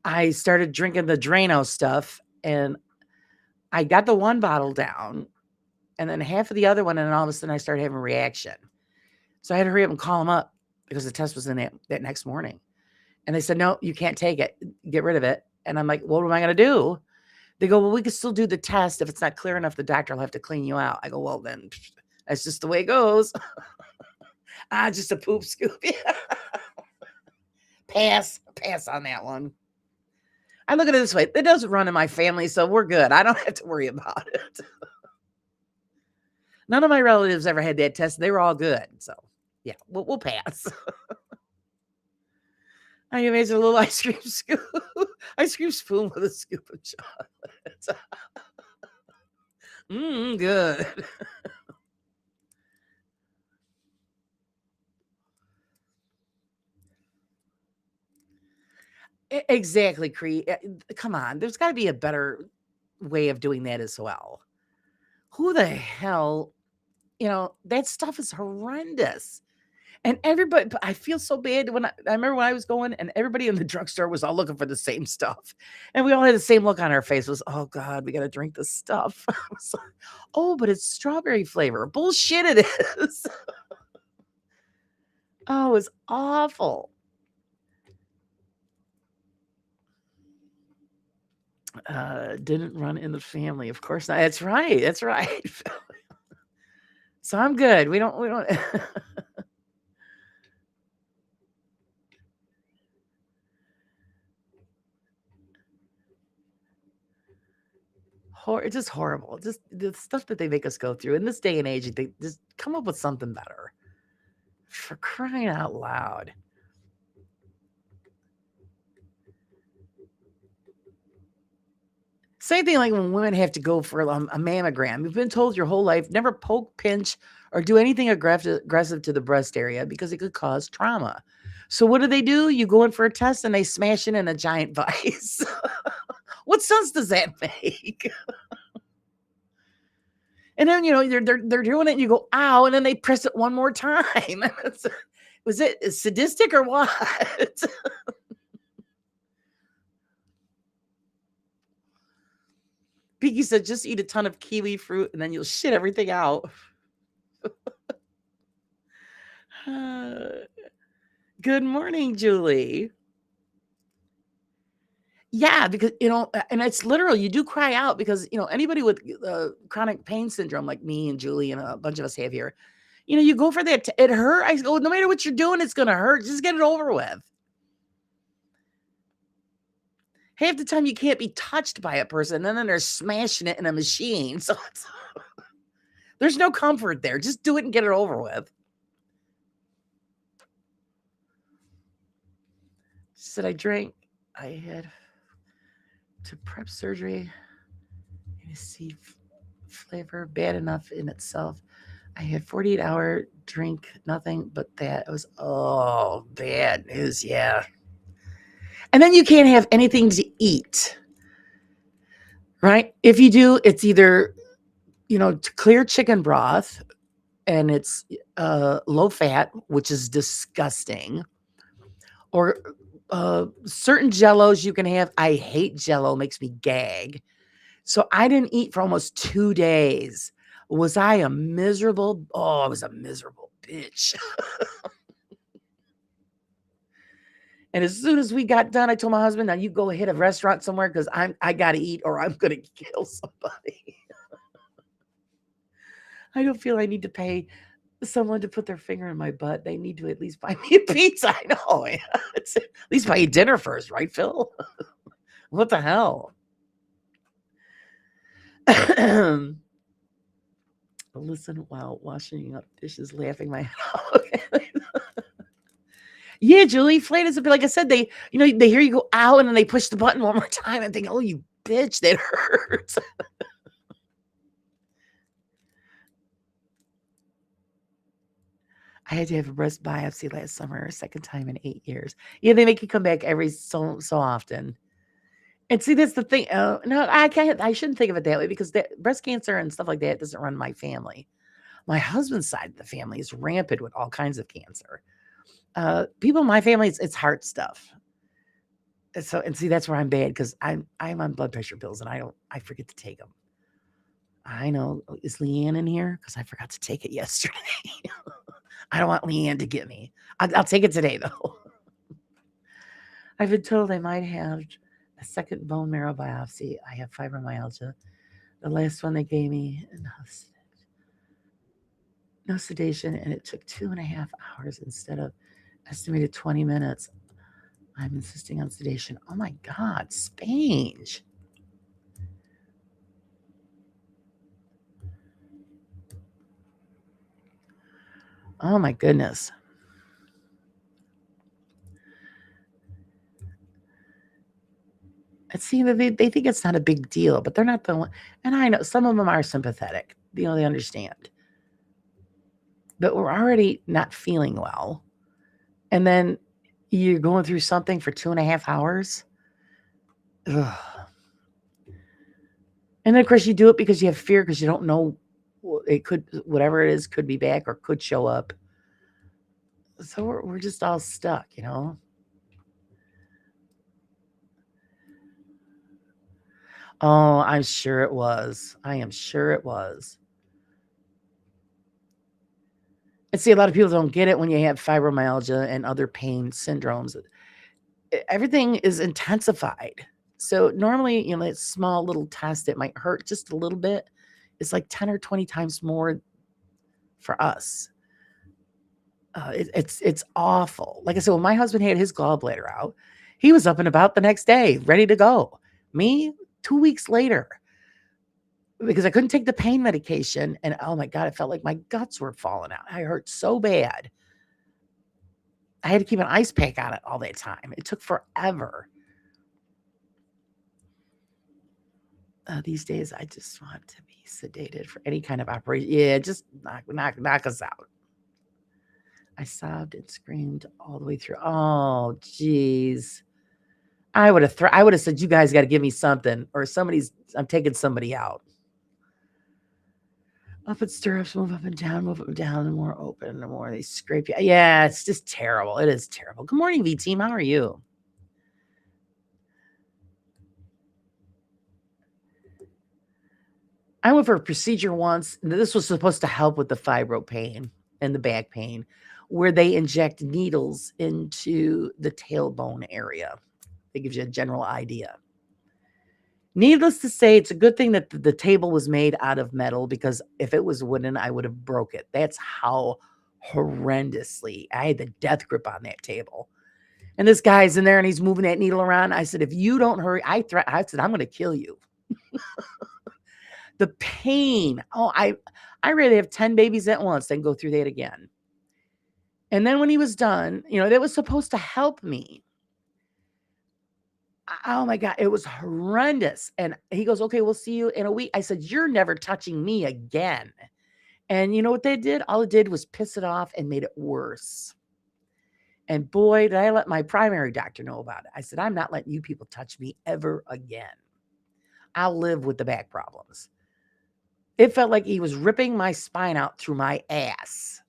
I started drinking the Drano stuff, and I got the one bottle down, and then half of the other one, and then all of a sudden I started having a reaction. So I had to hurry up and call them up because the test was in that next morning. And they said, no, you can't take it. Get rid of it. And I'm like, what am I going to do? They go, well, we can still do the test. If it's not clear enough, the doctor will have to clean you out. I go, well, then that's just the way it goes. Just a poop scoop. Pass on that one. I look at it this way. It doesn't run in my family, so we're good. I don't have to worry about it. None of my relatives ever had that test. They were all good. So, yeah, we'll pass. I imagine a little ice cream spoon with a scoop of chocolate. Good. Exactly, Cree. Come on, there's got to be a better way of doing that as well. Who the hell, that stuff is horrendous. And everybody, I feel so bad when I remember when I was going and everybody in the drugstore was all looking for the same stuff. And we all had the same look on our face was, oh God, we got to drink this stuff. Like, oh, but it's strawberry flavor. Bullshit it is. Oh, it's awful. Didn't run in the family. Of course not. That's right. That's right. So I'm good. We don't. It's just horrible. Just the stuff that they make us go through in this day and age. They just come up with something better. For crying out loud. Same thing like when women have to go for a mammogram. You've been told your whole life never poke, pinch, or do anything aggressive to the breast area because it could cause trauma. So what do? You go in for a test and they smash it in a giant vise. What sense does that make? And then they're doing it and you go, ow, and then they press it one more time. Was it sadistic or what? Pinky said, just eat a ton of kiwi fruit and then you'll shit everything out. Good morning, Julie. Yeah, because, and it's literal. You do cry out because, anybody with chronic pain syndrome like me and Julie and a bunch of us have here, you go for that. It hurt. I go, no matter what you're doing, it's going to hurt. Just get it over with. Half the time you can't be touched by a person and then they're smashing it in a machine. So there's no comfort there. Just do it and get it over with. She said, I had to prep surgery. See flavor bad enough in itself. I had 48-hour drink, nothing but that. It was, bad news. Yeah. And then you can't have anything to eat, right? If you do, it's either, clear chicken broth and it's low fat, which is disgusting, or certain jellos you can have. I hate jello, makes me gag. So I didn't eat for almost 2 days. Was I a miserable? Oh, I was a miserable bitch. And as soon as we got done, I told my husband, now you go hit a restaurant somewhere because I got to eat or I'm going to kill somebody. I don't feel I need to pay someone to put their finger in my butt. They need to at least buy me a pizza. I know. At least buy you dinner first, right, Phil? What the hell? listen while washing up dishes, laughing my head off. Yeah, Julie, flat is like I said, they they hear you go out and then they push the button one more time and think, oh, you bitch, that hurts. I had to have a breast biopsy last summer, second time in 8 years. Yeah, they make you come back every so often. And see, that's the thing. No, I can't. I shouldn't think of it that way because breast cancer and stuff like that doesn't run my family. My husband's side of the family is rampant with all kinds of cancer. People in my family, it's heart stuff. And see, that's where I'm bad because I'm on blood pressure pills and I forget to take them. I know. Is Leanne in here? Because I forgot to take it yesterday. I don't want Leanne to get me. I'll take it today though. I've been told I might have a second bone marrow biopsy. I have fibromyalgia. The last one they gave me, no sedation, and it took 2.5 hours instead of estimated 20 minutes. I'm insisting on sedation. Oh my God, Spange. Oh my goodness. And see, they think it's not a big deal, but they're not the one. And I know some of them are sympathetic. They understand. But we're already not feeling well. And then you're going through something for 2.5 hours. Ugh. And then, of course, you do it because you have fear because you don't know it could, whatever it is, could be back or could show up. So we're just all stuck, Oh, I'm sure it was. I am sure it was. And see, a lot of people don't get it when you have fibromyalgia and other pain syndromes. Everything is intensified. So normally, that small little test that might hurt just a little bit is like 10 or 20 times more for us. It's awful. Like I said, when my husband had his gallbladder out, he was up and about the next day, ready to go. Me, 2 weeks later, because I couldn't take the pain medication, and oh my God, it felt like my guts were falling out. I hurt so bad. I had to keep an ice pack on it all that time. It took forever. These days, I just want to be sedated for any kind of operation. Yeah, just knock us out. I sobbed and screamed all the way through. Oh, geez. I would have said, you guys got to give me something, or I'm taking somebody out. Up in stirrups, move up and down, the more open, the more they scrape you. Yeah, it's just terrible. It is terrible. Good morning, V team. How are you? I went for a procedure once. This was supposed to help with the fibro pain and the back pain, where they inject needles into the tailbone area. It gives you a general idea. Needless to say, it's a good thing that the table was made out of metal, because if it was wooden, I would have broke it. That's how horrendously I had the death grip on that table. And this guy's in there and he's moving that needle around. I said, if you don't hurry, I said, I'm going to kill you. The pain. Oh, I rather have 10 babies at once than go through that again. And then when he was done, that was supposed to help me. Oh my God, it was horrendous. And he goes, okay, we'll see you in a week. I said, you're never touching me again. And you know what they did? All it did was piss it off and made it worse. And boy, did I let my primary doctor know about it. I said, I'm not letting you people touch me ever again. I'll live with the back problems. It felt like he was ripping my spine out through my ass.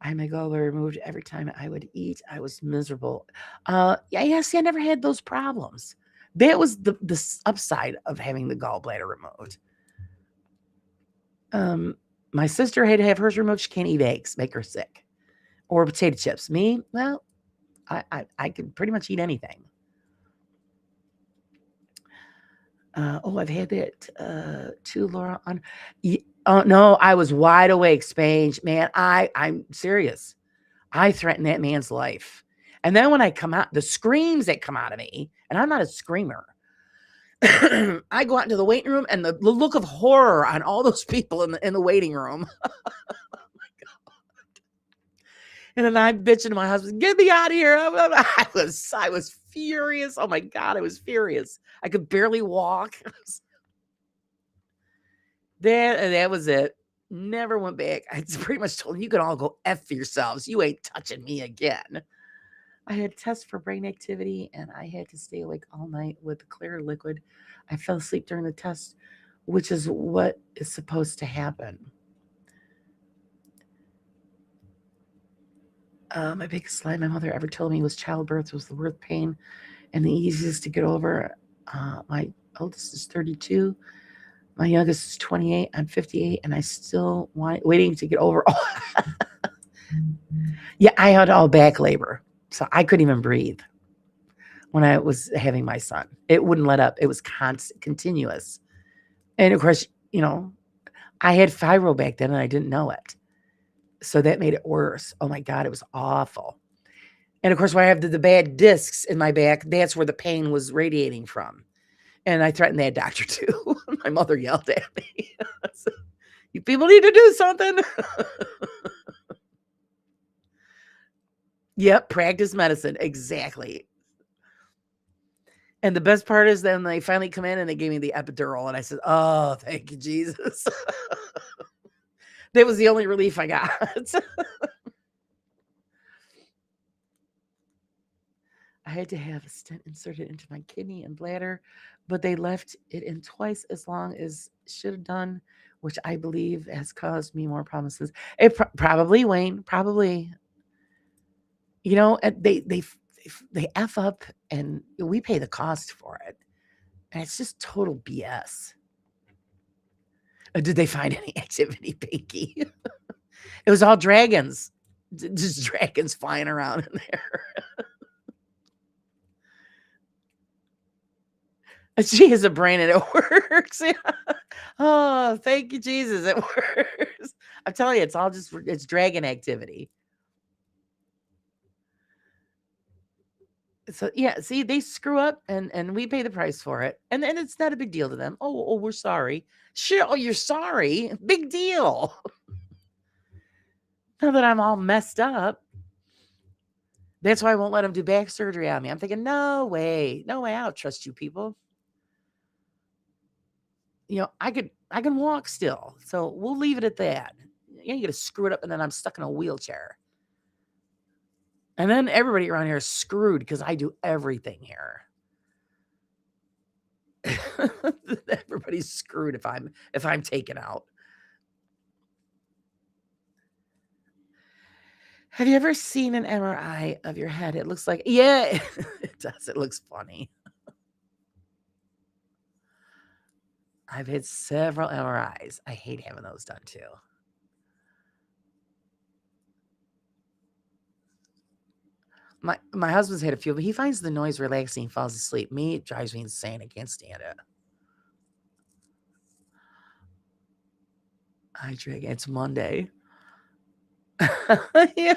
I had my gallbladder removed every time I would eat. I was miserable. Yeah, see, I never had those problems. That was the upside of having the gallbladder removed. My sister had to have hers removed. She can't eat eggs, make her sick. Or potato chips. Me, well, I can pretty much eat anything. I've had that too, Laura. No, I was wide awake, Spange. Man, I'm serious. I threatened that man's life. And then when I come out, the screams that come out of me, and I'm not a screamer. I go out into the waiting room, and the look of horror on all those people in the waiting room. And then I'm bitching to my husband, "Get me out of here." I was furious. Oh my God, I was furious. I could barely walk. That was it. Never went back. I pretty much told them, "You can all go F yourselves. You ain't touching me again." I had tests for brain activity, and I had to stay awake all night with a clear liquid. I fell asleep during the test, which is what is supposed to happen. My biggest lie my mother ever told me was childbirth was the worst pain and the easiest to get over. My oldest is 32. My youngest is 28. I'm 58, and I still waiting to get over. Yeah, I had all back labor, so I couldn't even breathe when I was having my son. It wouldn't let up. It was constant, continuous. And of course, I had fibro back then, and I didn't know it. So that made it worse. Oh my God, it was awful. And of course, when I have the bad discs in my back, that's where the pain was radiating from. And I threatened that doctor too. My mother yelled at me. You people need to do something. Yep, practice medicine. Exactly. And the best part is then they finally come in and they gave me the epidural. And I said, "Oh, thank you, Jesus." That was the only relief I got. I had to have a stent inserted into my kidney and bladder, but they left it in twice as long as should have done, which I believe has caused me more problems. It probably, Wayne, probably. They F up, and we pay the cost for it. And it's just total BS. Did they find any activity, Pinky? It was all dragons. Just dragons flying around in there. She has a brain and it works. Yeah. Oh, thank you, Jesus. It works. I'm telling you, it's dragon activity. So yeah, see, they screw up and we pay the price for it. And it's not a big deal to them. Oh, we're sorry. Sure, oh, you're sorry. Big deal. Now that I'm all messed up. That's why I won't let them do back surgery on me. I'm thinking, no way. No way. I don't trust you people. I can walk still. So we'll leave it at that. You ain't gonna screw it up and then I'm stuck in a wheelchair. And then everybody around here is screwed because I do everything here. Everybody's screwed if I'm taken out. Have you ever seen an MRI of your head? It looks like, yeah, it does. It looks funny. I've had several MRIs. I hate having those done too. My husband's had a few, but he finds the noise relaxing, falls asleep. Me, it drives me insane. I can't stand it. I drink. It's Monday. Yeah.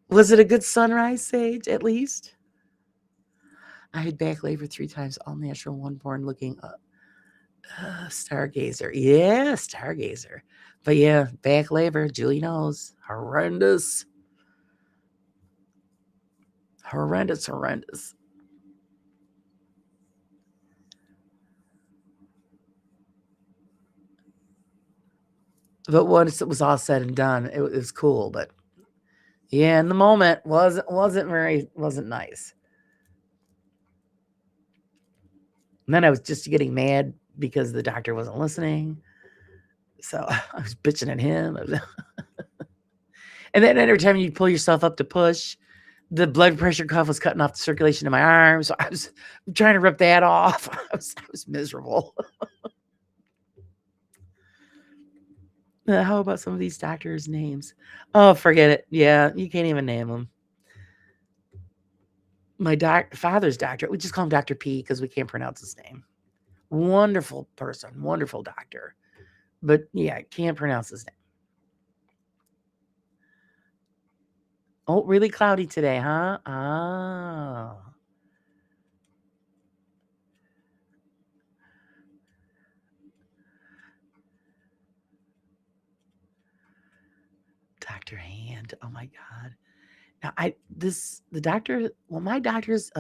Was it a good sunrise, Sage, at least? I had back labor 3 times, all natural, one born looking up. Stargazer. Yeah, Stargazer. But yeah, back labor, Julie knows. Horrendous. Horrendous. But once it was all said and done, it was cool. But yeah, in the moment wasn't nice. And then I was just getting mad because the doctor wasn't listening. So I was bitching at him. And then every time you pull yourself up to push, the blood pressure cuff was cutting off the circulation in my arms. So I was trying to rip that off. I was miserable. How about some of these doctors' names? Oh, forget it. Yeah, you can't even name them. My father's doctor, we just call him Dr. P because we can't pronounce his name. Wonderful person, wonderful doctor. But yeah, can't pronounce his name. Oh, really cloudy today, huh? Ah. Dr. Hand. Oh my God. Now the doctor, well, my doctor's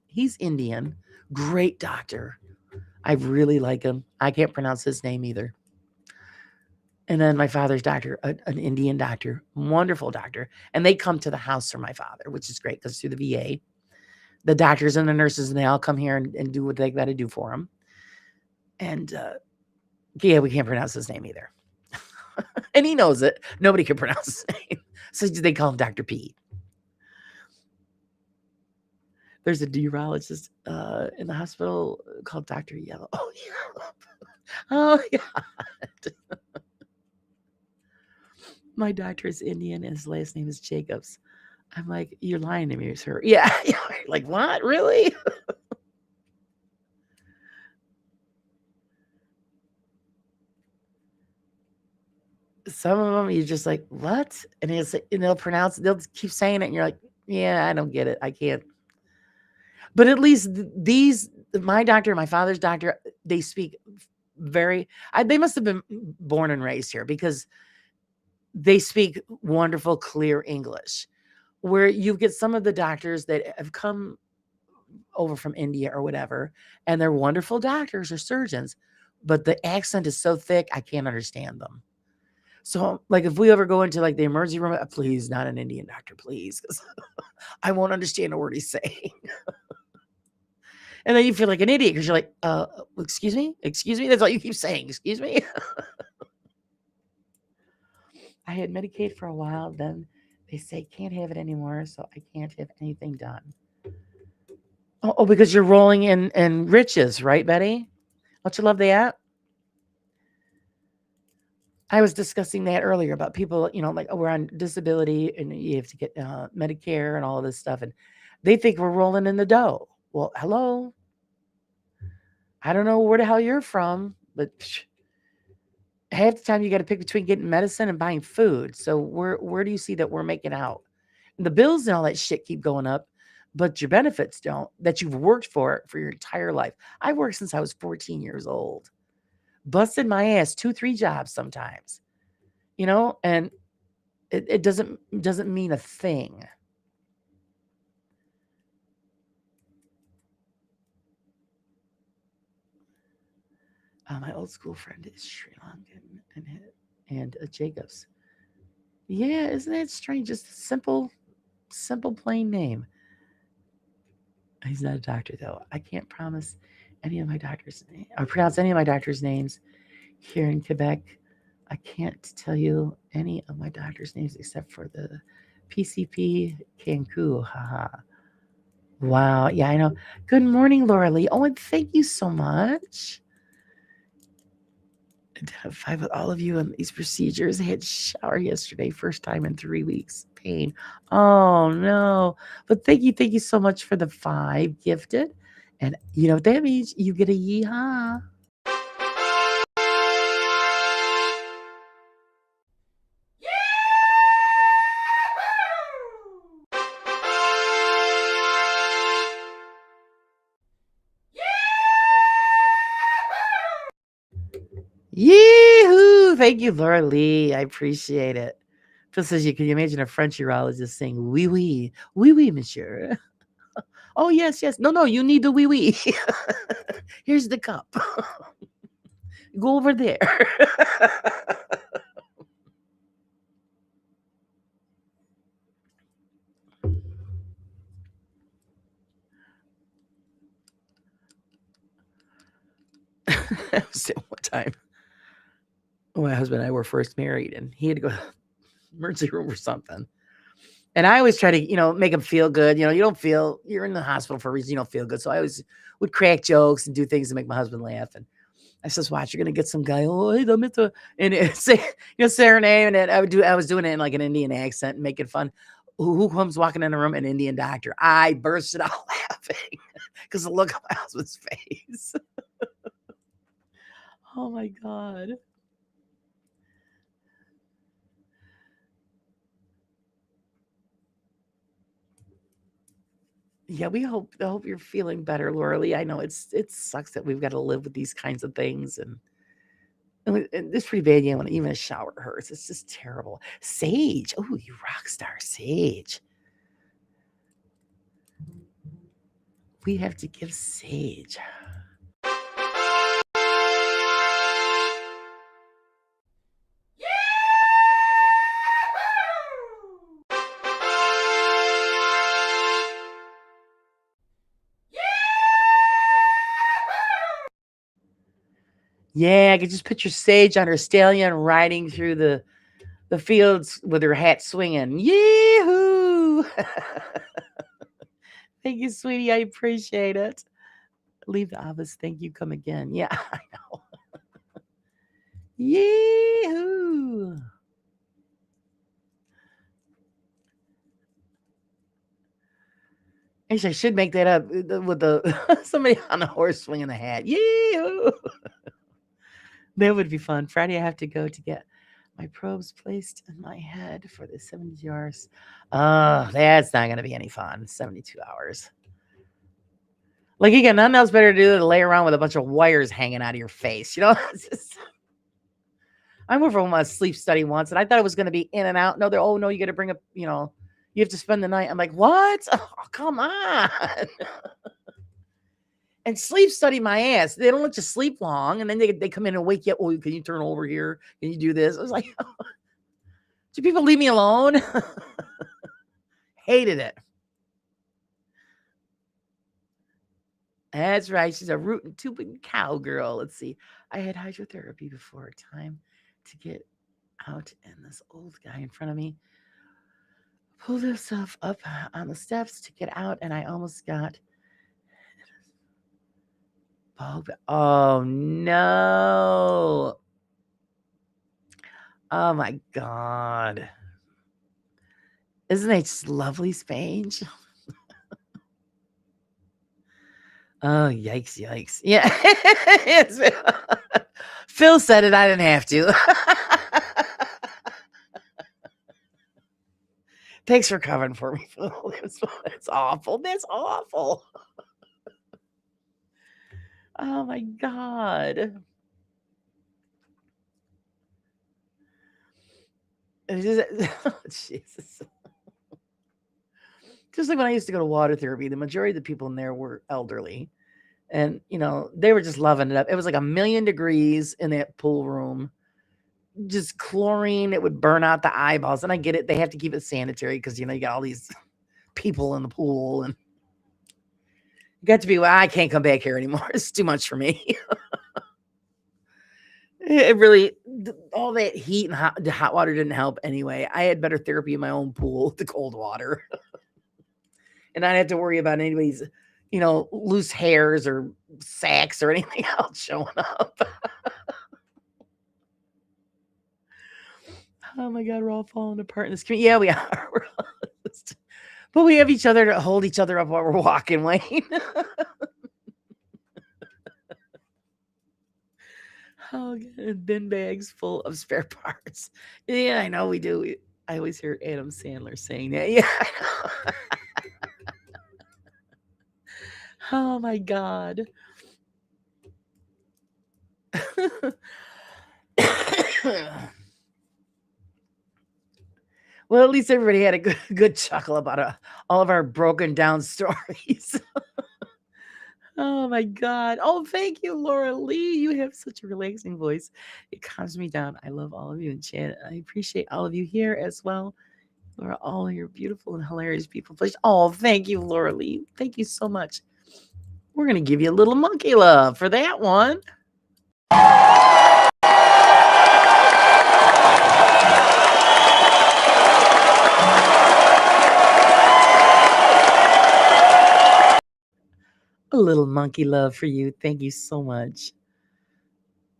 he's Indian. Great doctor. I really like him. I can't pronounce his name either. And then my father's doctor, an Indian doctor, wonderful doctor. And they come to the house for my father, which is great because through the VA, the doctors and the nurses, and they all come here and do what they got to do for him. And yeah, we can't pronounce his name either. And he knows it. Nobody can pronounce his name. So they call him Dr. P. There's a urologist in the hospital called Dr. Yellow. Oh, yeah. Oh, yeah. My doctor is Indian and his last name is Jacobs. I'm like, you're lying to me, sir. Yeah. Like, what? Really? Some of them, you're just like, what? And they'll keep saying it, and you're like, yeah, I don't get it. I can't. But at least my doctor, my father's doctor, they speak they must have been born and raised here because they speak wonderful, clear English. Where you get some of the doctors that have come over from India or whatever, and they're wonderful doctors or surgeons, but the accent is so thick, I can't understand them. So, like, if we ever go into like the emergency room, please, not an Indian doctor, please, because I won't understand a word he's saying. And then you feel like an idiot because you're like, excuse me? Excuse me? That's all you keep saying. Excuse me? I had Medicaid for a while. Then they say can't have it anymore, so I can't have anything done. Oh, because you're rolling in riches, right, Betty? Don't you love that? I was discussing that earlier about people, like, oh, we're on disability and you have to get Medicare and all of this stuff. And they think we're rolling in the dough. Well, hello. I don't know where the hell you're from, but half the time you got to pick between getting medicine and buying food. So where do you see that we're making out? The bills and all that shit keep going up, but your benefits don't, that you've worked for your entire life. I worked since I was 14 years old. Busted my ass 2-3 jobs sometimes. And it doesn't mean a thing. My old school friend is Sri Lankan and Jacobs. Yeah, isn't that strange? Just a simple, plain name. He's not a doctor though. I can't promise any of my doctors' or pronounce any of my doctors' names here in Quebec. I can't tell you any of my doctors' names except for the PCP Cancun. Haha. Wow. Yeah, I know. Good morning, Laura Lee. Oh, and thank you so much. Identify with all of you in these procedures. I had shower yesterday, first time in 3 weeks. Pain. Oh no. But thank you so much for the 5 gifted. And you know what that means? You get a yeehaw. Yee-hoo! Thank you, Laura Lee. I appreciate it. Phil says, can you imagine a French urologist saying, oui, monsieur. Oh, yes. No, you need the oui. Here's the cup. Go over there. I was at one time, my husband and I were first married, and he had to go to the emergency room or something. And I always try to, make him feel good. You're in the hospital for a reason. You don't feel good. So I always would crack jokes and do things to make my husband laugh. And I says, watch, you're going to get some guy. Oh, hey, and say her name. And I was doing it in like an Indian accent and making fun. Who comes walking in the room? An Indian doctor. I bursted out laughing because the look on my husband's face. Oh my God. Yeah, I hope you're feeling better, Laura Lee. I know it sucks that we've got to live with these kinds of things, and it's pretty bad. Yeah, when even a shower hurts, it's just terrible. Sage, oh, you rock star, Sage. We have to give Sage. Yeah, I could just picture Sage on her stallion riding through the fields with her hat swinging. Yee-hoo! Thank you, sweetie. I appreciate it. Leave the office. Thank you. Come again. Yeah, I know. Yee-hoo! Actually, I should make that up with the somebody on a horse swinging a hat. Yee-hoo! That would be fun. Friday, I have to go to get my probes placed in my head for the 72 hours. Oh, that's not going to be any fun. 72 hours. Like, you got nothing else better to do than lay around with a bunch of wires hanging out of your face. You know, I went from a sleep study once, and I thought it was going to be in and out. No, oh no, you got to bring up. You have to spend the night. I'm like, what? Oh, come on. And sleep study my ass. They don't let you sleep long, and then they come in and wake you up. Oh, can you turn over here? Can you do this? I was like, do people leave me alone? Hated it. That's right. She's a rootin' tubing cowgirl. Let's see. I had hydrotherapy before. Time to get out, and this old guy in front of me pulled himself up on the steps to get out, and I almost got bulb. Oh no. Oh my God. Isn't it just lovely, Spange? Oh, yikes, yikes. Yeah. Phil said it. I didn't have to. Thanks for covering for me, Phil. It's awful. That's awful. Oh my God. Jesus. Just like when I used to go to water therapy, the majority of the people in there were elderly. And, they were just loving it up. It was like 1,000,000 degrees in that pool room. Just chlorine, it would burn out the eyeballs. And I get it. They have to keep it sanitary because, you got all these people in the pool. And it got to be, well, I can't come back here anymore. It's too much for me. It really, all that heat and the hot water didn't help anyway. I had better therapy in my own pool, the cold water. And I didn't have to worry about anybody's, loose hairs or sacks or anything else showing up. Oh my God, we're all falling apart in this community. Yeah, we are. But we have each other to hold each other up while we're walking, Wayne. Oh, God, bin bags full of spare parts. Yeah, I know we do. I always hear Adam Sandler saying that. Yeah, I know. Oh my God. Well, at least everybody had a good chuckle about all of our broken down stories. Oh my God. Oh, thank you, Laura Lee. You have such a relaxing voice. It calms me down. I love all of you in chat. I appreciate all of you here as well. Laura, all of your beautiful and hilarious people. Please. Oh, thank you, Laura Lee. Thank you so much. We're going to give you a little monkey love for that one. A little monkey love for you. Thank you so much.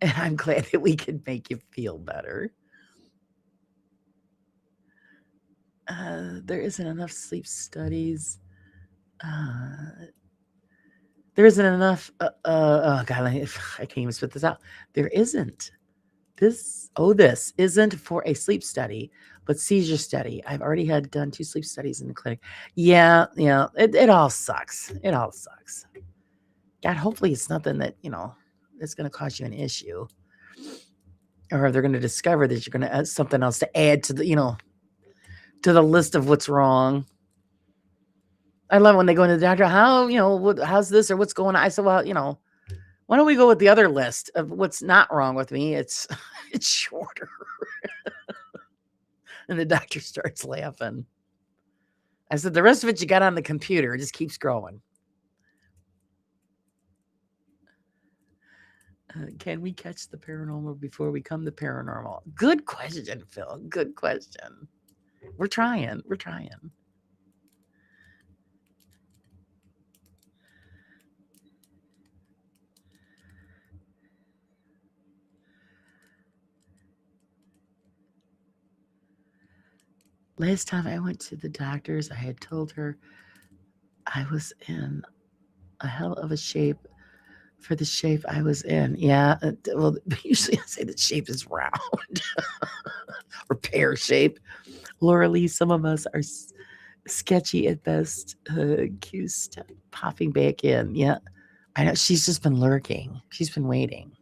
And I'm glad that we could make you feel better. There isn't enough sleep studies. There isn't enough. Oh God, I can't even spit this out. There isn't This isn't for a sleep study, but seizure study. I've already had done 2 sleep studies in the clinic. Yeah, it all sucks. It all sucks. God, hopefully it's nothing that, that's gonna cause you an issue. Or they're gonna discover that you're gonna add something else to add to to the list of what's wrong. I love when they go into the doctor, how's this or what's going on? I said, well, why don't we go with the other list of what's not wrong with me? It's it's shorter. And the doctor starts laughing. I said, the rest of it you got on the computer. It just keeps growing. Can we catch the paranormal before we come to paranormal? Good question, Phil. Good question. We're trying. We're trying. Last time I went to the doctor's, I had told her I was in a hell of a shape for the shape I was in. Yeah. Well, usually I say the shape is round or pear shape. Laura Lee, some of us are sketchy at best. Q's popping back in. Yeah. I know she's just been lurking. She's been waiting.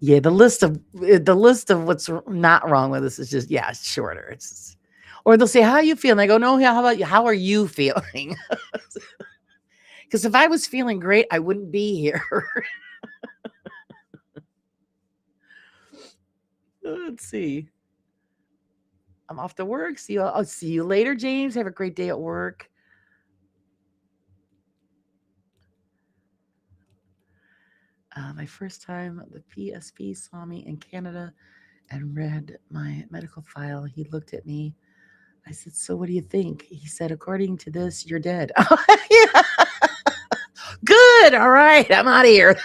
Yeah, the list of what's not wrong with us is just it's shorter. It's or they'll say, "How are you feeling?" I go, "No, how about you? How are you feeling?" Because if I was feeling great, I wouldn't be here. Let's see. I'm off to work. I'll see you later, James. Have a great day at work. My first time the PSP saw me in Canada and read my medical file. He looked at me. I said, "So what do you think?" He said, "According to this, you're dead." Yeah. Good. All right. I'm out of here.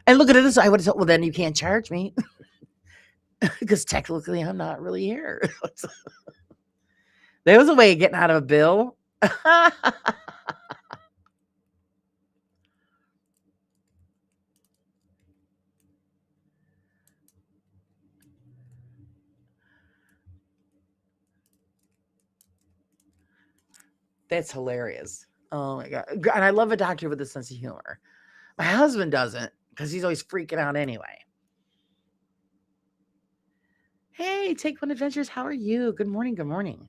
And look at this. I would have said, well, then you can't charge me because technically I'm not really here. There was a way of getting out of a bill. That's hilarious. Oh my God. And I love a doctor with a sense of humor. My husband doesn't because he's always freaking out anyway. Hey, Take One Adventures. How are you? Good morning. Good morning.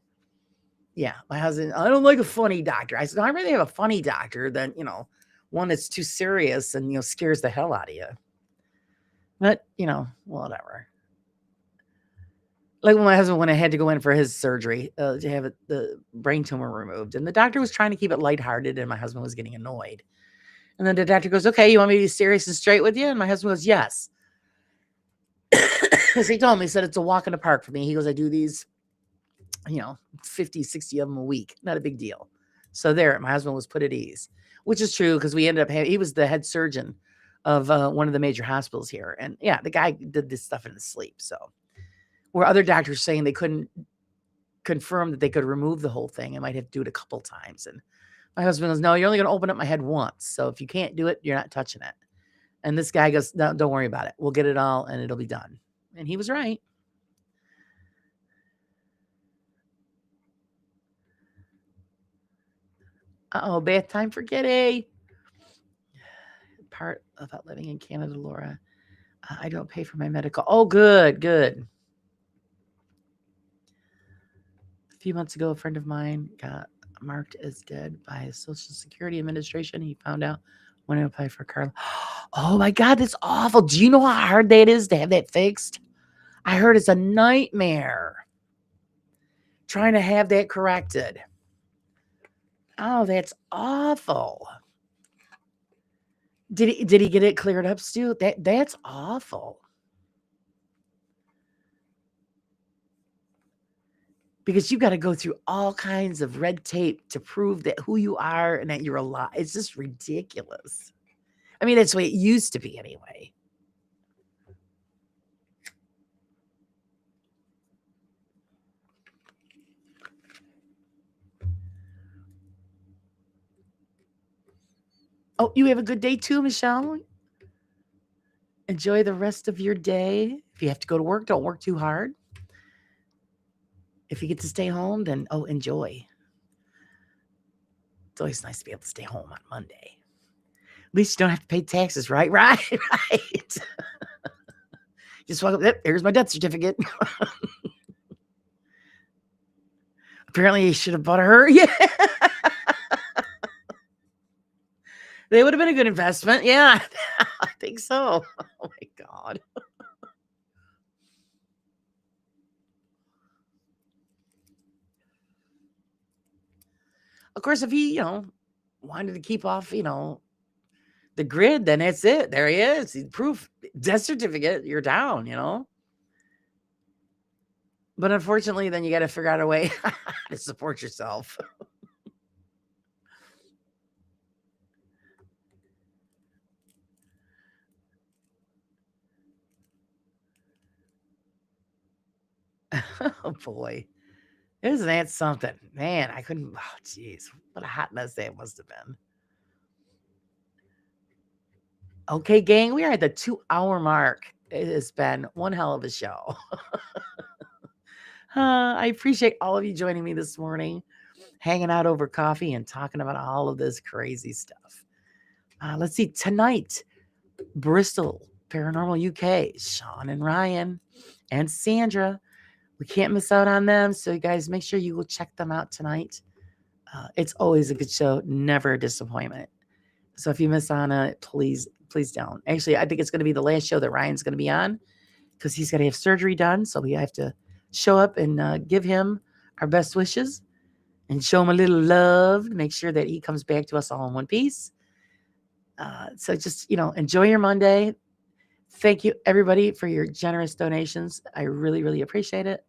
Yeah, my husband, I don't like a funny doctor. I said, I'd rather have a funny doctor than, one that's too serious and, scares the hell out of you. But, whatever. Like when my husband, when I had to go in for his surgery to have the brain tumor removed, and the doctor was trying to keep it lighthearted, and my husband was getting annoyed. And then the doctor goes, "Okay, you want me to be serious and straight with you?" And my husband goes, "Yes." Because he told me, he said, "It's a walk in the park for me." He goes, "I do these, 50, 60 of them a week. Not a big deal." So there, my husband was put at ease, which is true because we ended up he was the head surgeon of one of the major hospitals here. And yeah, the guy did this stuff in his sleep. So where other doctors saying they couldn't confirm that they could remove the whole thing, I might have to do it a couple times. And my husband goes, "No, you're only going to open up my head once. So if you can't do it, you're not touching it." And this guy goes, "No, don't worry about it. We'll get it all and it'll be done." And he was right. Uh-oh, bath time for Kitty. Part about living in Canada, Laura. I don't pay for my medical. Oh, good, good. A few months ago, a friend of mine got marked as dead by the Social Security Administration. He found out when I applied for a car. Oh my God, that's awful. Do you know how hard that is to have that fixed? I heard it's a nightmare trying to have that corrected. Oh, that's awful. Did he get it cleared up, Stu? That's awful. Because you gotta go through all kinds of red tape to prove that who you are and that you're alive. It's just ridiculous. I mean, that's the way it used to be anyway. Oh, you have a good day too, Michelle. Enjoy the rest of your day. If you have to go to work, don't work too hard. If you get to stay home, then enjoy. It's always nice to be able to stay home on Monday. At least you don't have to pay taxes, right? Right, right. Just walk up, here's my death certificate. Apparently, you should have bought her. Yeah. They would have been a good investment. Yeah, I think so. Oh my God. Of course, if he, wanted to keep off, the grid, then that's it. There he is. Proof, death certificate, you're down. But unfortunately, then you got to figure out a way to support yourself. Oh boy. Isn't that something? Man, I couldn't. Oh, jeez. What a hot mess that must have been. Okay, gang, we are at the 2-hour mark. It has been one hell of a show. I appreciate all of you joining me this morning, hanging out over coffee and talking about all of this crazy stuff. Let's see. Tonight, Bristol Paranormal UK, Sean and Ryan and Sandra. We can't miss out on them. So, you guys, make sure you go check them out tonight. It's always a good show, never a disappointment. So, if you miss on it, please don't. Actually, I think it's going to be the last show that Ryan's going to be on because he's got to have surgery done. So, we have to show up and give him our best wishes and show him a little love to make sure that he comes back to us all in one piece. So, just, enjoy your Monday. Thank you, everybody, for your generous donations. I really, really appreciate it.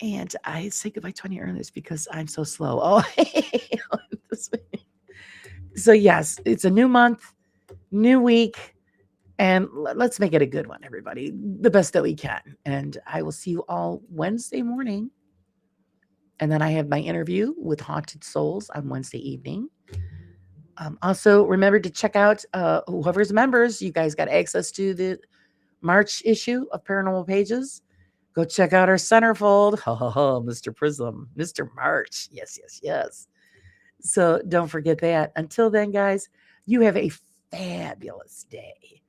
And I say goodbye to Tony Ernest because I'm so slow. Oh, so yes, it's a new month, new week, and let's make it a good one, everybody. The best that we can. And I will see you all Wednesday morning. And then I have my interview with Haunted Souls on Wednesday evening. Also, remember to check out whoever's members. You guys got access to the March issue of Paranormal Pages. Go check out our centerfold. Mr. Prism, Mr. March. Yes, yes, yes. So don't forget that. Until then, guys, you have a fabulous day.